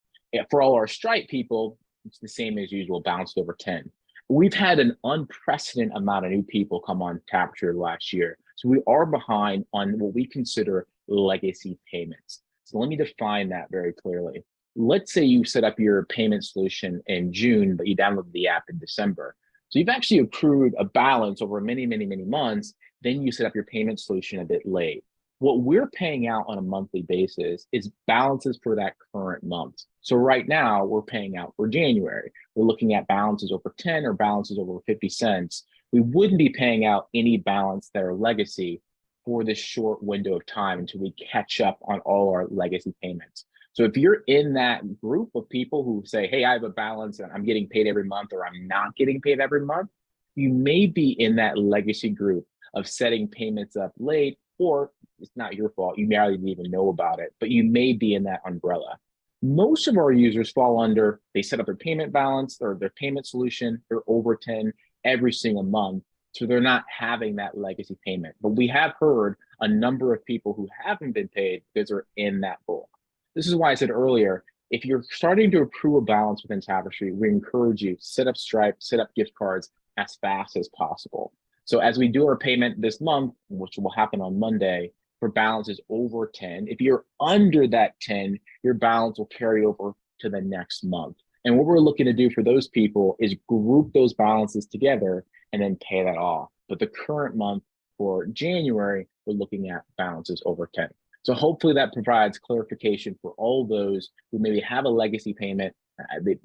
For all our Stripe people, it's the same as usual, bounced over 10. We've had an unprecedented amount of new people come on Tapestri last year. So we are behind on what we consider legacy payments. So let me define that very clearly. Let's say you set up your payment solution in June, but you downloaded the app in December. So you've actually accrued a balance over many, many, many months. Then you set up your payment solution a bit late. What we're paying out on a monthly basis is balances for that current month. So right now we're paying out for January. We're looking at balances over 10 or balances over 50 cents. We wouldn't be paying out any balance that are legacy for this short window of time until we catch up on all our legacy payments. So if you're in that group of people who say, hey, I have a balance and I'm getting paid every month, or I'm not getting paid every month, you may be in that legacy group of setting payments up late, or it's not your fault. You may not even know about it, but you may be in that umbrella. Most of our users fall under, they set up their payment balance or their payment solution, they're over 10 every single month. So they're not having that legacy payment. But we have heard a number of people who haven't been paid because they're in that bulk. This is why I said earlier, if you're starting to accrue a balance within Tapestri, we encourage you to set up Stripe, set up gift cards as fast as possible. So as we do our payment this month, which will happen on Monday, for balances over 10, if you're under that 10, your balance will carry over to the next month. And what we're looking to do for those people is group those balances together and then pay that off. But the current month for January, we're looking at balances over 10. So hopefully that provides clarification for all those who maybe have a legacy payment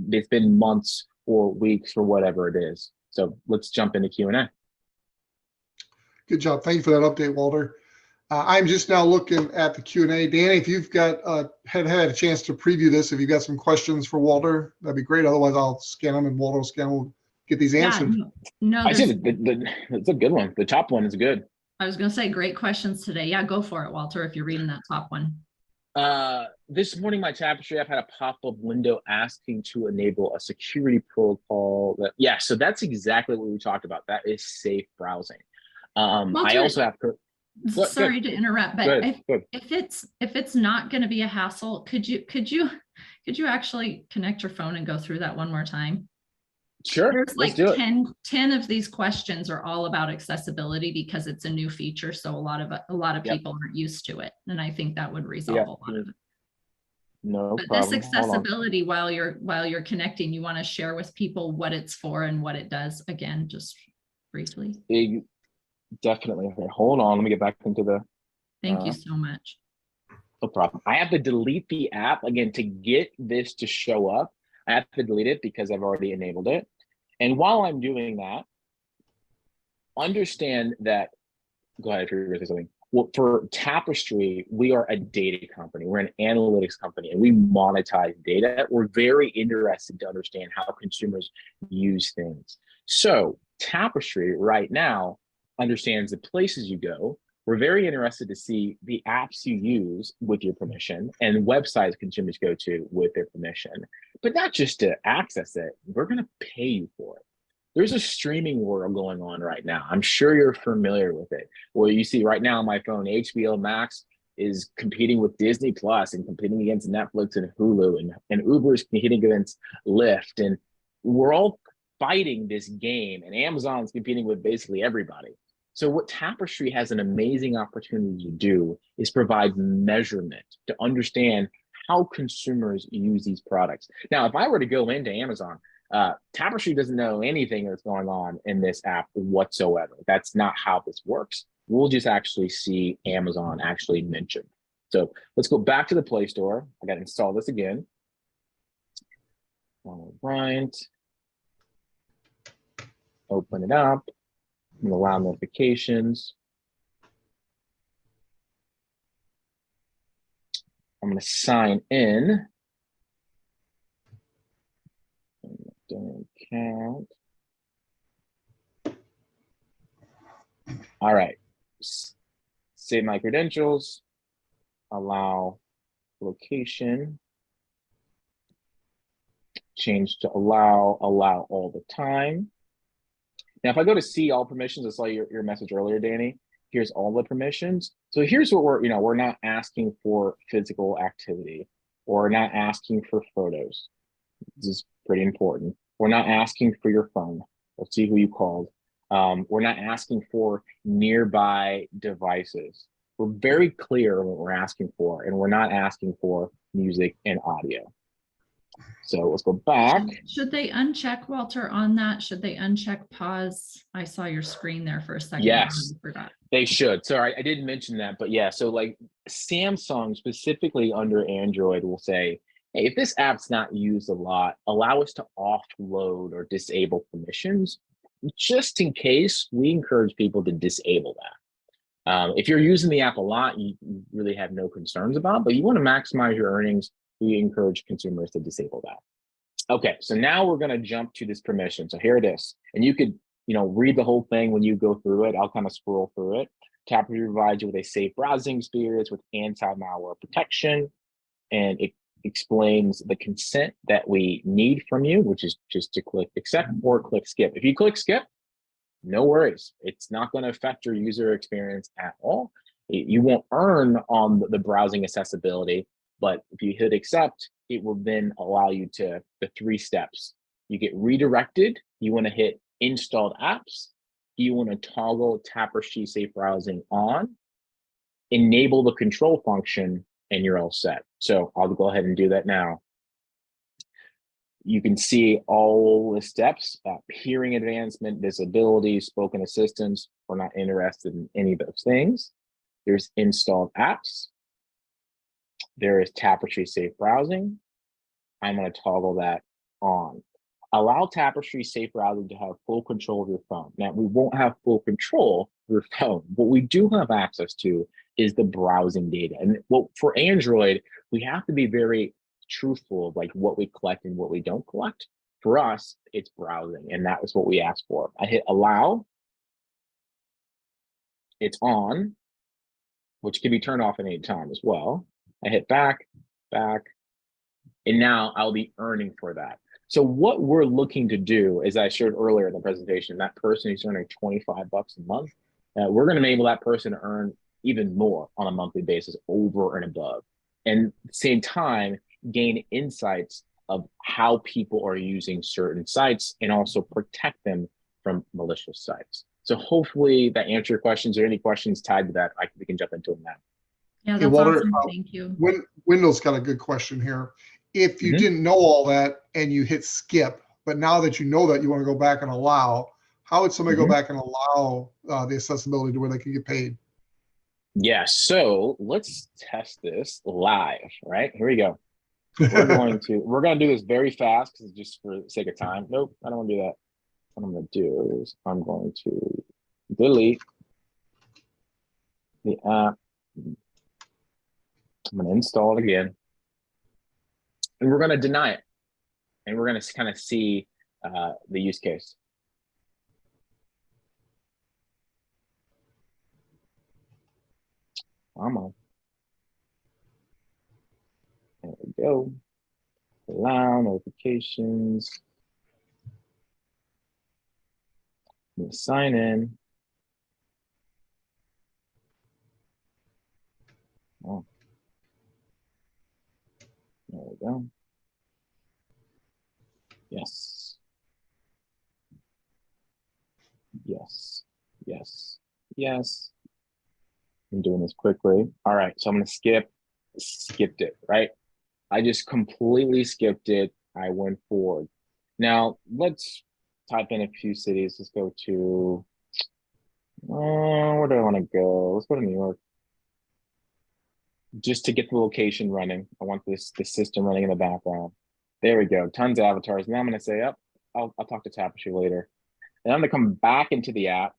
It's been months or weeks or whatever it is. So let's jump into Q&A. Good job. Thank you for that update, Walter. I'm just now looking at the Q&A. Danny, if you've got had a chance to preview this, if you've got some questions for Walter, that'd be great. Otherwise, I'll scan them and Walter will scan them. We'll get these answered. No, I see it's a good one. The top one is good. I was going to say great questions today. Yeah, go for it, Walter, if you're reading that top one. This morning, my Tapestri app had a pop-up window asking to enable a security protocol. So that's exactly what we talked about. That is safe browsing. Walter, I also have. Sorry to interrupt, but if it's not going to be a hassle, could you actually connect your phone and go through that one more time? Sure. There's like 10 of these questions are all about accessibility because it's a new feature. So a lot of people aren't used to it. And I think that would resolve a lot of it. No but problem. This accessibility, while you're connecting, you want to share with people what it's for and what it does. Again, just briefly. Definitely. Okay, hold on. Let me get back into the. Thank you so much. No problem. I have to delete the app again to get this to show up. I have to delete it because I've already enabled it. And while I'm doing that, understand that. Go ahead if you're going to say something. Well, for Tapestri, we are a data company. We're an analytics company, and we monetize data. We're very interested to understand how consumers use things. So Tapestri right now understands the places you go. We're very interested to see the apps you use with your permission and websites consumers go to with their permission, but not just to access it. We're going to pay you for it. There's a streaming world going on right now. I'm sure you're familiar with it. Well, you see right now on my phone, HBO Max is competing with Disney Plus and competing against Netflix and Hulu, and Uber is competing against Lyft. And we're all fighting this game, and Amazon's competing with basically everybody. So what Tapestri has an amazing opportunity to do is provide measurement to understand how consumers use these products. Now, if I were to go into Amazon, Tapestri doesn't know anything that's going on in this app whatsoever. That's not how this works. We'll just actually see Amazon actually mentioned. So let's go back to the Play Store. I got to install this again. All right. Open it up. And allow notifications. I'm going to sign in. Account. All right. Save my credentials. Allow location. Change to allow all the time. Now, if I go to see all permissions, I saw your message earlier, Danny. Here's all the permissions. So here's what we're not asking for physical activity. Or not asking for photos. This is pretty important. We're not asking for your phone. Let's see who you called. We're not asking for nearby devices. We're very clear on what we're asking for, and we're not asking for music and audio. So let's go back. Should they uncheck, Walter, on that? Should they uncheck pause? I saw your screen there for a second. Yes, I forgot. They should. Sorry, I didn't mention that, but yeah. So like Samsung specifically under Android will say, hey, if this app's not used a lot, allow us to offload or disable permissions. Just in case, we encourage people to disable that. If you're using the app a lot, you really have no concerns about, but you want to maximize your earnings, we encourage consumers to disable that. Okay, so now we're going to jump to this permission. So here it is. And you could, read the whole thing when you go through it. I'll kind of scroll through it. Tapestri provides you with a safe browsing experience with anti-malware protection. And it explains the consent that we need from you, which is just to click accept or click skip. If you click skip, no worries. It's not going to affect your user experience at all. You won't earn on the browsing accessibility, but if you hit accept, it will then allow you to the 3 steps. You get redirected. You want to hit installed apps. You want to toggle Tapestri safe browsing on, enable the control function, and you're all set. So I'll go ahead and do that now. You can see all the steps, hearing advancement, visibility, spoken assistance. We're not interested in any of those things. There's installed apps. There is Tapestri safe browsing. I'm going to toggle that on. Allow Tapestry Safe Browsing to have full control of your phone. Now, we won't have full control of your phone. What we do have access to is the browsing data. And well, for Android, we have to be very truthful of like what we collect and what we don't collect. For us, it's browsing, and that was what we asked for. I hit allow. It's on, which can be turned off at any time as well. I hit back, and now I'll be earning for that. So what we're looking to do, as I showed earlier in the presentation, that person who's earning 25 bucks a month, we're going to enable that person to earn even more on a monthly basis over and above. And at the same time, gain insights of how people are using certain sites and also protect them from malicious sites. So hopefully that answers your questions, or any questions tied to that, we can jump into them now. Yeah, Hey, that's Walter, awesome. Thank you. Wendell's got a good question here. If you didn't know all that and you hit skip, but now that you know that, you want to go back and allow, how would somebody go back and allow the accessibility to where they can get paid? Yeah, so let's test this live, right? Here we go. We're going to do this very fast because just for the sake of time. Nope, I don't want to do that. What I'm going to do is I'm going to delete the app. I'm going to install it again. And we're going to deny it. And we're going to kind of see the use case. Come on. There we go. Allow notifications. Sign in. Oh. There we go. Yes. Yes. Yes. Yes. I'm doing this quickly. All right. So I'm going to skipped it, right? I just completely skipped it. I went forward. Now let's type in a few cities. Let's go to, where do I want to go? Let's go to New York. Just to get the location running. I want the system running in the background. There we go. Tons of avatars. Now I'm going to say, I'll talk to Tapestry later. And I'm going to come back into the app.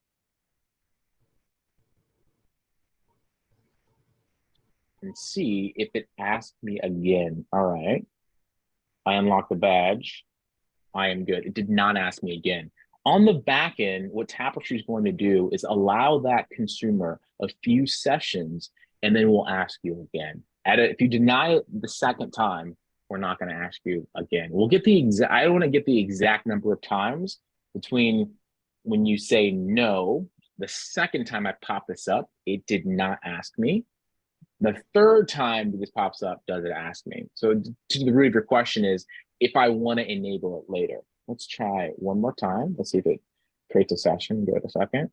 And see if it asks me again. All right. I unlocked the badge. I am good. It did not ask me again. On the back end, what Tapestry is going to do is allow that consumer a few sessions, and then we'll ask you again. If you deny it the second time, we're not going to ask you again. We'll get the exact, I don't want to get the exact number of times between when you say no. The second time I pop this up, it did not ask me. The third time this pops up, does it ask me? So to the root of your question is, if I want to enable it later. Let's try one more time. Let's see if it creates a session. Give it a second.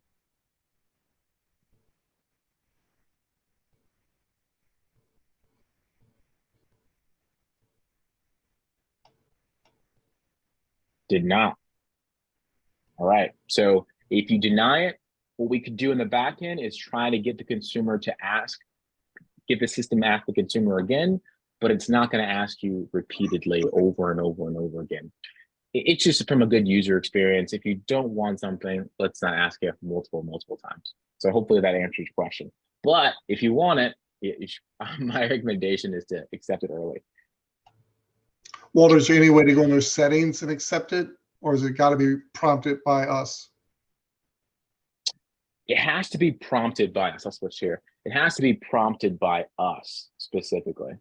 Did not. All right. So if you deny it, what we could do in the back end is try to get the consumer to get the system to ask the consumer again, but it's not going to ask you repeatedly over and over and over again. It's just from a good user experience. If you don't want something, let's not ask it multiple times. So hopefully that answers your question. But if you want it, my recommendation is to accept it early. Walter, is there any way to go in their settings and accept it? Or is it got to be prompted by us? It has to be prompted by us. I'll switch here. It has to be prompted by us specifically.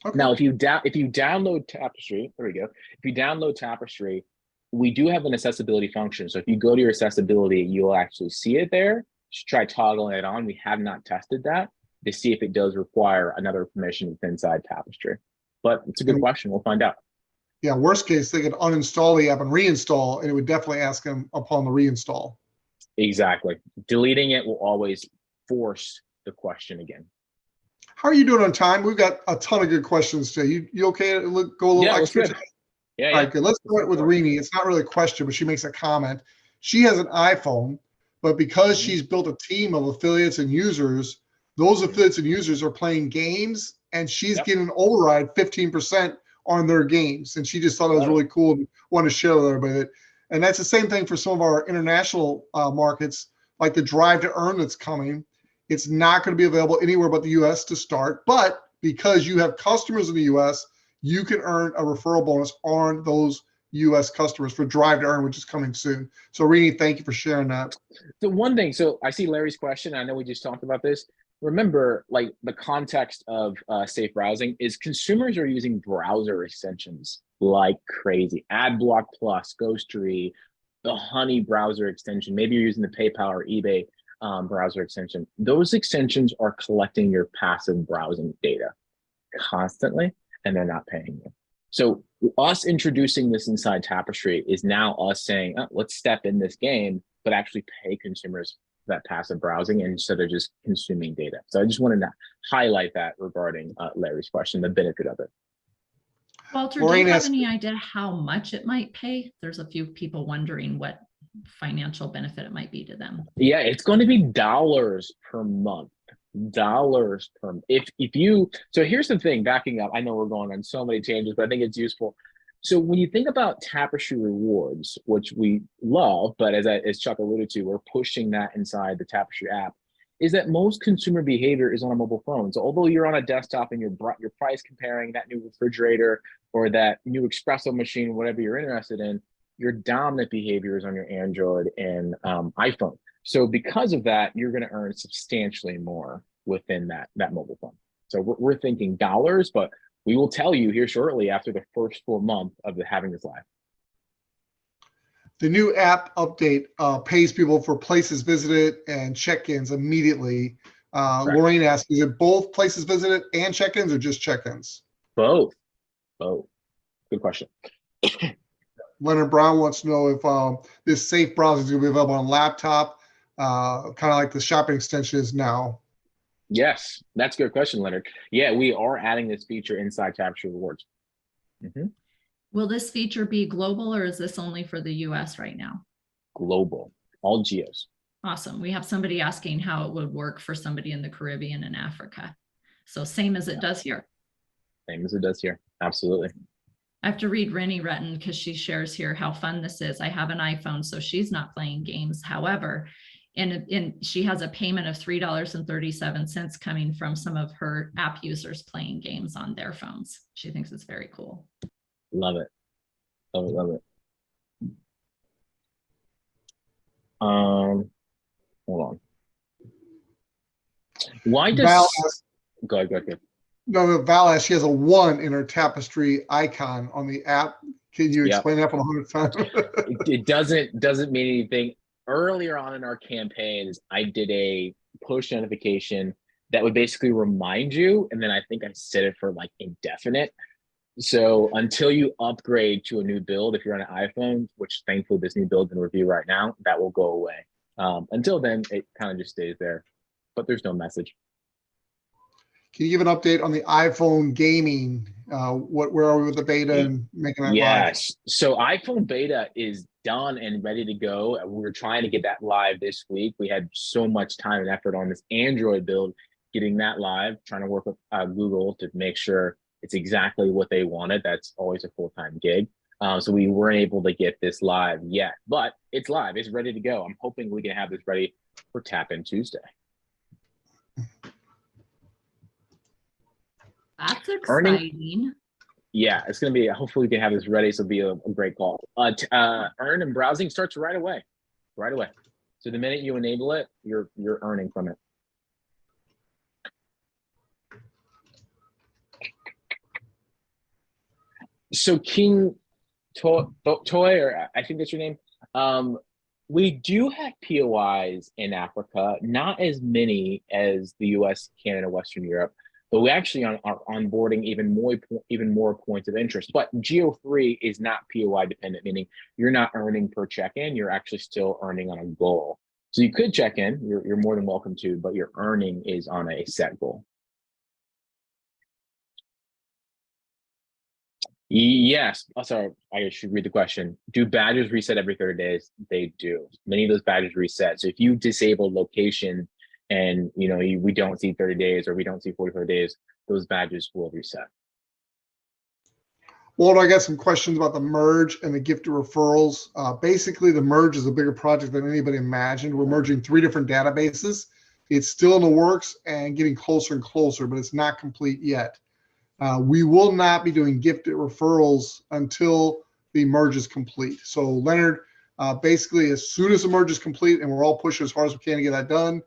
Okay. Now, if you download Tapestry, there we go. If you download Tapestry, we do have an accessibility function. So if you go to your accessibility, you'll actually see it there. Just try toggling it on. We have not tested that to see if it does require another permission inside Tapestry. But it's a good question. We'll find out. Yeah, worst case, they could uninstall the app and reinstall, and it would definitely ask them upon the reinstall. Exactly. Deleting it will always force the question again. How are you doing on time? We've got a ton of good questions today. You okay to go a little extra? Yeah, All right, good. Let's start with Rini. It's not really a question, but she makes a comment. She has an iPhone, but because she's built a team of affiliates and users, those affiliates and users are playing games, and she's getting an override 15% on their games. And she just thought it was really cool and wanted to share with everybody. And that's the same thing for some of our international markets, like the Drive to Earn that's coming. It's not going to be available anywhere but the US to start. But because you have customers in the US, you can earn a referral bonus on those US customers for Drive to Earn, which is coming soon. So Rini, thank you for sharing that. The one thing, so I see Larry's question. I know we just talked about this. Remember, like the context of safe browsing is consumers are using browser extensions like crazy. AdBlock Plus, Ghostery, the Honey browser extension. Maybe you're using the PayPal or eBay browser extension. Those extensions are collecting your passive browsing data constantly, and they're not paying you. So us introducing this inside Tapestri is now us saying, oh, let's step in this game, but actually pay consumers that passive browsing instead of just consuming data. So I just wanted to highlight that regarding Larry's question, the benefit of it. Walter, do you have any idea how much it might pay? There's a few people wondering what financial benefit it might be to them. Yeah, it's going to be dollars per month. Dollars per if you so here's the thing, backing up, I know we're going on so many tangents, but I think it's useful. So when you think about Tapestri rewards, which we love, but as Chuck alluded to, we're pushing that inside the Tapestri app, is that most consumer behavior is on a mobile phone. So although you're on a desktop and you're price comparing that new refrigerator or that new espresso machine, whatever you're interested in, your dominant behavior is on your Android and iPhone. So because of that, you're going to earn substantially more within that mobile phone. So we're thinking dollars, but we will tell you here shortly after the first full month of having this live. The new app update pays people for places visited and check-ins immediately. Lorraine asked, is it both places visited and check-ins or just check-ins? Both. Good question. Leonard Brown wants to know if this safe browser is going to be available on laptop, kind of like the shopping extension is now. Yes, that's a good question, Leonard. Yeah, we are adding this feature inside Tapestri Rewards. Will this feature be global or is this only for the US right now? Global, all geos. Awesome. We have somebody asking how it would work for somebody in the Caribbean and Africa. So same as it does here. Same as it does here. Absolutely. I have to read Rennie Retton because she shares here how fun this is. I have an iPhone, so she's not playing games. However, and she has a payment of $3.37 coming from some of her app users playing games on their phones. She thinks it's very cool. Love it. Love it. Hold on. Why does go ahead. No, Val asked, she has a 1 in her Tapestri icon on the app. Can you explain that for 100 times? It doesn't mean anything. Earlier on in our campaigns, I did a push notification that would basically remind you, and then I think I set it for like indefinite. So until you upgrade to a new build, if you're on an iPhone, which thankfully this new build's in review right now, that will go away. Until then, it kind of just stays there, but there's no message. Can you give an update on the iPhone gaming? Where are we with the beta and making that live? Yes. So iPhone beta is done and ready to go. We were trying to get that live this week. We had so much time and effort on this Android build, getting that live, trying to work with Google to make sure it's exactly what they wanted. That's always a full-time gig. So we weren't able to get this live yet, but it's live. It's ready to go. I'm hoping we can have this ready for Tap In Tuesday. That's exciting. Yeah, it's going to be, hopefully we can have this ready. So it'll be a great call. Earn and browsing starts right away. So the minute you enable it, you're earning from it. So King Toy, or I think that's your name. We do have POIs in Africa, not as many as the US, Canada, Western Europe, but we actually are onboarding even more points of interest. But Geo 3 is not POI dependent, meaning you're not earning per check-in, you're actually still earning on a goal. So you could check in, you're more than welcome to, but your earning is on a set goal. Yes. Oh, sorry, I should read the question. Do badges reset every 30 days? They do. Many of those badges reset. So if you disable location and we don't see 30 days or we don't see 45 days, those badges will reset. Walter, I got some questions about the merge and the gift to referrals. Basically, the merge is a bigger project than anybody imagined. We're merging 3 different databases. It's still in the works and getting closer and closer, but it's not complete yet. We will not be doing gifted referrals until the merge is complete. So Leonard, basically, as soon as the merge is complete, and we're all pushing as hard as we can to get that done,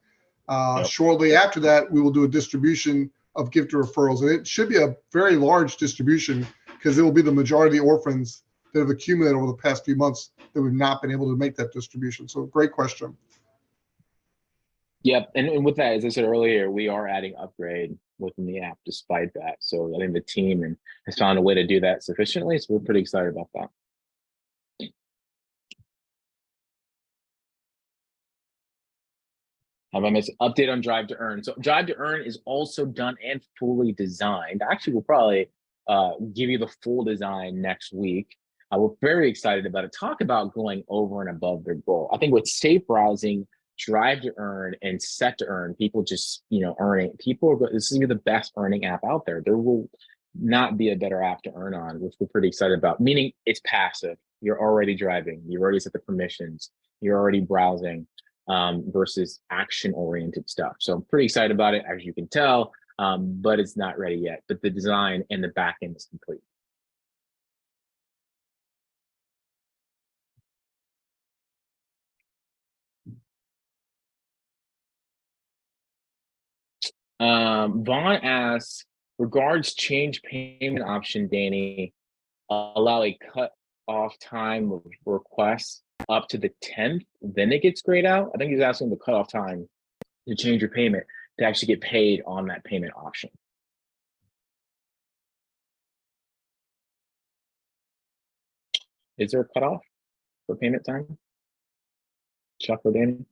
shortly after that, we will do a distribution of gifted referrals. And it should be a very large distribution because it will be the majority of the orphans that have accumulated over the past few months that we've not been able to make that distribution. So great question. Yep, and with that, as I said earlier, we are adding upgrade within the app despite that. So I think the team has found a way to do that sufficiently. So we're pretty excited about that. Have I missed update on Drive to Earn? So Drive to Earn is also done and fully designed. Actually, we'll probably give you the full design next week. We're very excited about it. Talk about going over and above their goal. I think with safe browsing, Drive to Earn, and Set to Earn, people just earning. This is the best earning app out there. There will not be a better app to earn on, which we're pretty excited about. Meaning it's passive. You're already driving. You've already set the permissions. You're already browsing. Versus action-oriented stuff. So I'm pretty excited about it, as you can tell, but it's not ready yet. But the design and the back end is complete. Vaughn asks, regards change payment option, Danny, allow a cut off time of requests up to the 10th, then it gets grayed out. I think he's asking the cutoff time to change your payment to actually get paid on that payment option. Is there a cutoff for payment time? Chuck or Danny?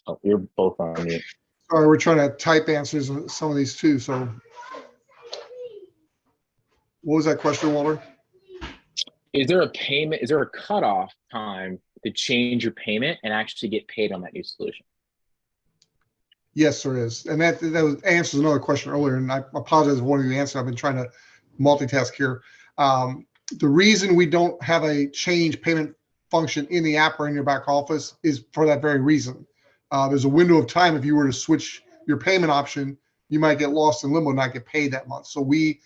Oh, you're both on mute. Sorry, we're trying to type answers on some of these too. So what was that question, Walter? Is there a cutoff time to change your payment and actually get paid on that new solution? Yes, there is. And that answers another question earlier. And I apologize for one of you answered. I've been trying to multitask here. The reason we don't have a change payment function in the app or in your back office is for that very reason. There's a window of time. If you were to switch your payment option, you might get lost in limbo and not get paid that month. So we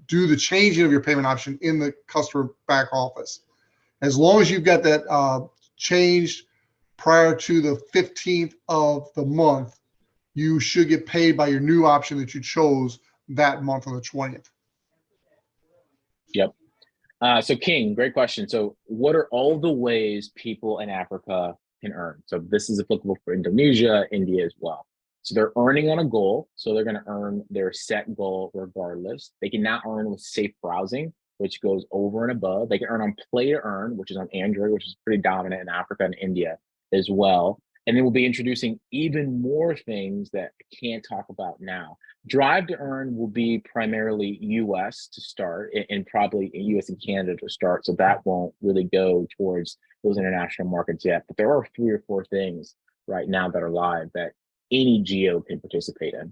do the changing of your payment option in the customer back office. As long as you've got that changed prior to the 15th of the month, you should get paid by your new option that you chose that month on the 20th. Yep. So King, great question. So what are all the ways people in Africa can earn? So this is applicable for Indonesia, India as well. So they're earning on a goal. So they're going to earn their set goal regardless. They can now earn with safe browsing, which goes over and above. They can earn on play to earn, which is on Android, which is pretty dominant in Africa and India as well. And then we'll be introducing even more things that I can't talk about now. Drive to Earn will be primarily US to start and probably US and Canada to start. So that won't really go towards those international markets yet. But there are 3 or 4 things right now that are live that any geo can participate in.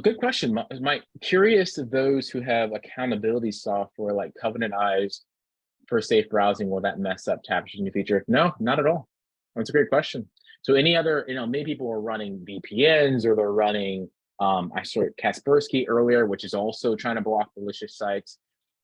Good question. My curious to those who have accountability software like Covenant Eyes for safe browsing, will that mess up Tapestri in the future? No, not at all. That's a great question. So any other, many people are running VPNs or they're running, I saw Kaspersky earlier, which is also trying to block malicious sites.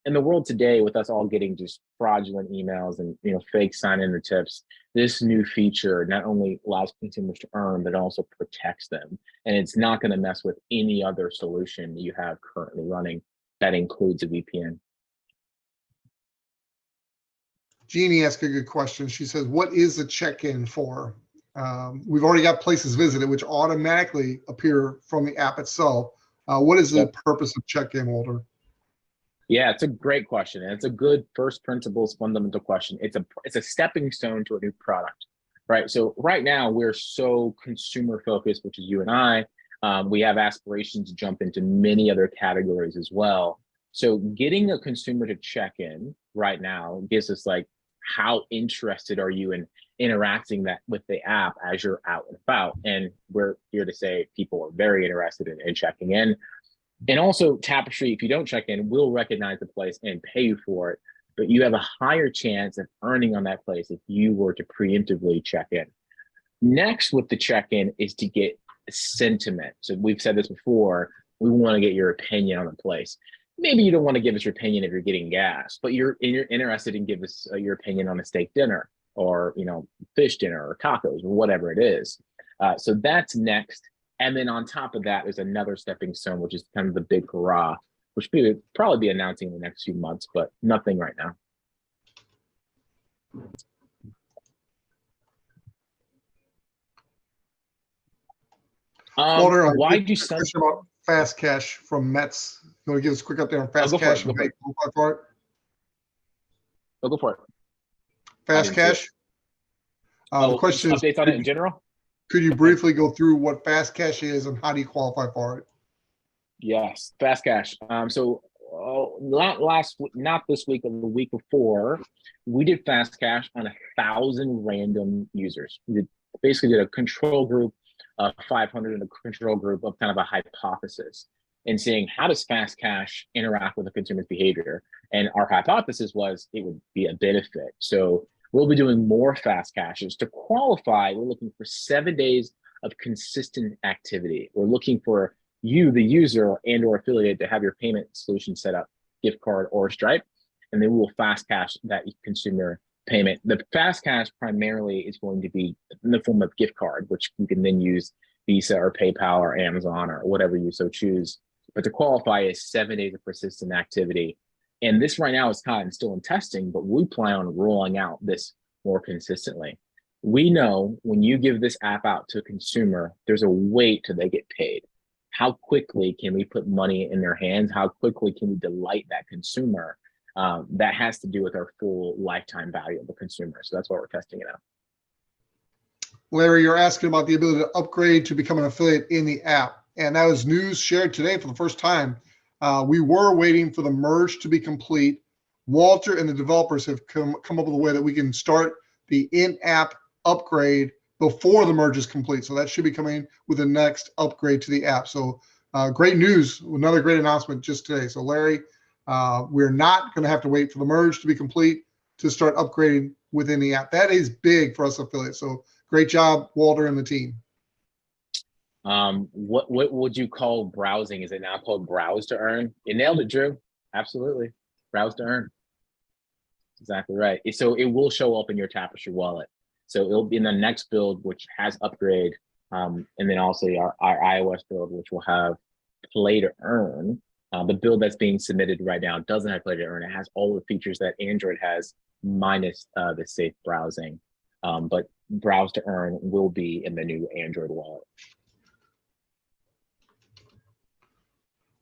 In the world today, with us all getting just fraudulent emails and fake sign-in or tips, this new feature not only allows consumers to earn, but also protects them. And it's not going to mess with any other solution you have currently running that includes a VPN. Jeannie asked a good question. She says, what is the check-in for? We've already got places visited, which automatically appear from the app itself. What is the purpose of check-in, Walter? Yeah, it's a great question. And it's a good first principles fundamental question. It's a stepping stone to a new product, right? So right now we're so consumer focused, which is you and I. We have aspirations to jump into many other categories as well. So getting a consumer to check in right now gives us like, how interested are you in interacting that with the app as you're out and about? And we're here to say people are very interested in checking in. And also Tapestry, if you don't check in, will recognize the place and pay you for it, but you have a higher chance of earning on that place if you were to preemptively check in. Next with the check-in is to get sentiment. So we've said this before, we want to get your opinion on the place. Maybe you don't want to give us your opinion if you're getting gas, but you're interested in give us your opinion on a steak dinner or, you know, fish dinner or tacos or whatever it is. So that's next. And then on top of that, there's another stepping stone, which is kind of the big hurrah, which we would probably be announcing in the next few months, but nothing right now. Walter, why do some about Fast Cash from Mets? You want to give us a quick update on Fast go for Cash it, and how you qualify for it? Oh, go for it. Fast Cash. The question is, updates on it in general. could you briefly go through what Fast Cash is and how do you qualify for it? Yes, Fast Cash. So not this week, but the week before, we did Fast Cash on 1,000 random users. We basically did a control group of 500 and a control group of kind of a hypothesis and seeing how does Fast Cash interact with the consumer's behavior. And our hypothesis was it would be a benefit. So we'll be doing more Fast Cashes. To qualify, we're looking for 7 days of consistent activity. We're looking for you, the user and or affiliate, to have your payment solution set up, gift card or Stripe, and then we will Fast Cash that consumer payment. The Fast Cash primarily is going to be in the form of gift card, which you can then use Visa or PayPal or Amazon or whatever you so choose. But to qualify is 7 days of persistent activity. And this right now is kind of still in testing, but we plan on rolling out this more consistently. We know when you give this app out to a consumer, there's a wait till they get paid. How quickly can we put money in their hands? How quickly can we delight that consumer? That has to do with our full lifetime value of the consumer. So that's why we're testing it out. Larry, you're asking about the ability to upgrade to become an affiliate in the app. And that was news shared today for the first time. We were waiting for the merge to be complete. Walter and the developers have come up with a way that we can start the in-app upgrade before the merge is complete. So that should be coming with the next upgrade to the app. So great news, another great announcement just today. So Larry, we're not going to have to wait for the merge to be complete to start upgrading within the app. That is big for us affiliates. So great job, Walter and the team. What would you call browsing? Is it now called browse to earn? You nailed it, Drew. Absolutely. Browse to earn. Exactly right. So it will show up in your Tapestri wallet. So it'll be in the next build, which has upgrade, and then also our iOS build, which will have play to earn. The build that's being submitted right now doesn't have play to earn. It has all the features that Android has, minus the safe browsing. But browse to earn will be in the new Android wallet.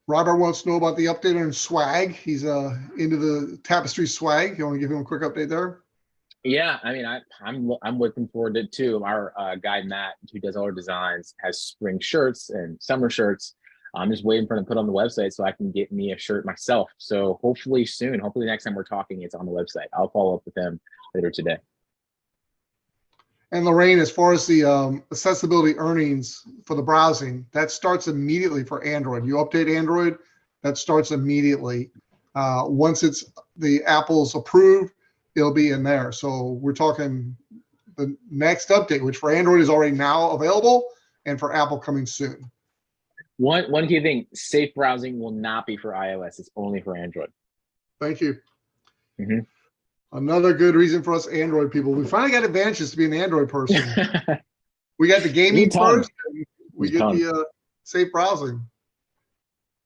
Robert wants to know about the update on swag. He's into the Tapestri swag. You want to give him a quick update there? Yeah, I mean, I'm looking forward to it too. Our guy Matt, who does all our designs, has spring shirts and summer shirts. I'm just waiting for him to put on the website so I can get me a shirt myself. So hopefully soon, hopefully next time we're talking, it's on the website. I'll follow up with them later today. And Lorraine, as far as the accessibility earnings for the browsing, that starts immediately for Android. You update Android, that starts immediately. Once it's the Apple's approved, it'll be in there. So we're talking the next update, which for Android is already now available, and for Apple coming soon. One key thing: safe browsing will not be for iOS. It's only for Android. Thank you. Mm-hmm. Another good reason for us Android people. We finally got advantages to be an Android person. We got the gaming first, and we get the safe browsing.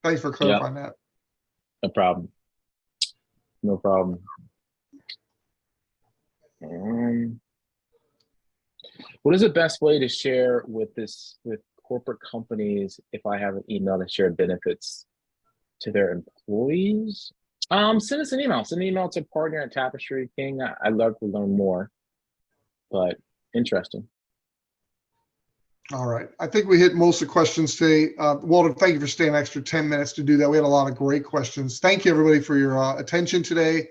Thanks for clarifying that. No problem. No problem. What is the best way to share with corporate companies if I have an email to share benefits to their employees? Send us an email. Send an email to partner@Tapestri King. I'd love to learn more, but interesting. All right. I think we hit most of the questions today. Walter, thank you for staying an extra 10 minutes to do that. We had a lot of great questions. Thank you, everybody, for your attention today.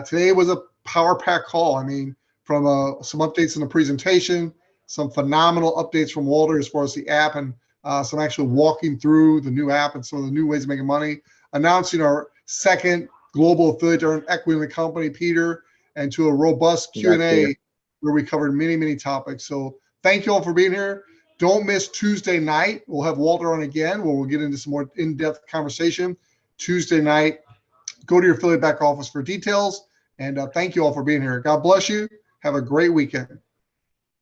Today was a power pack call. I mean, from some updates in the presentation, some phenomenal updates from Walter as far as the app, and some actually walking through the new app and some of the new ways of making money, announcing our second global affiliate earned equity in the company, Peter, and to a robust Q&A where we covered many, many topics. So thank you all for being here. Don't miss Tuesday night. We'll have Walter on again where we'll get into some more in-depth conversation. Tuesday night, go to your affiliate back office for details. And thank you all for being here. God bless you. Have a great weekend.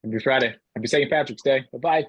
Happy Friday. Happy St. Patrick's Day. Bye-bye.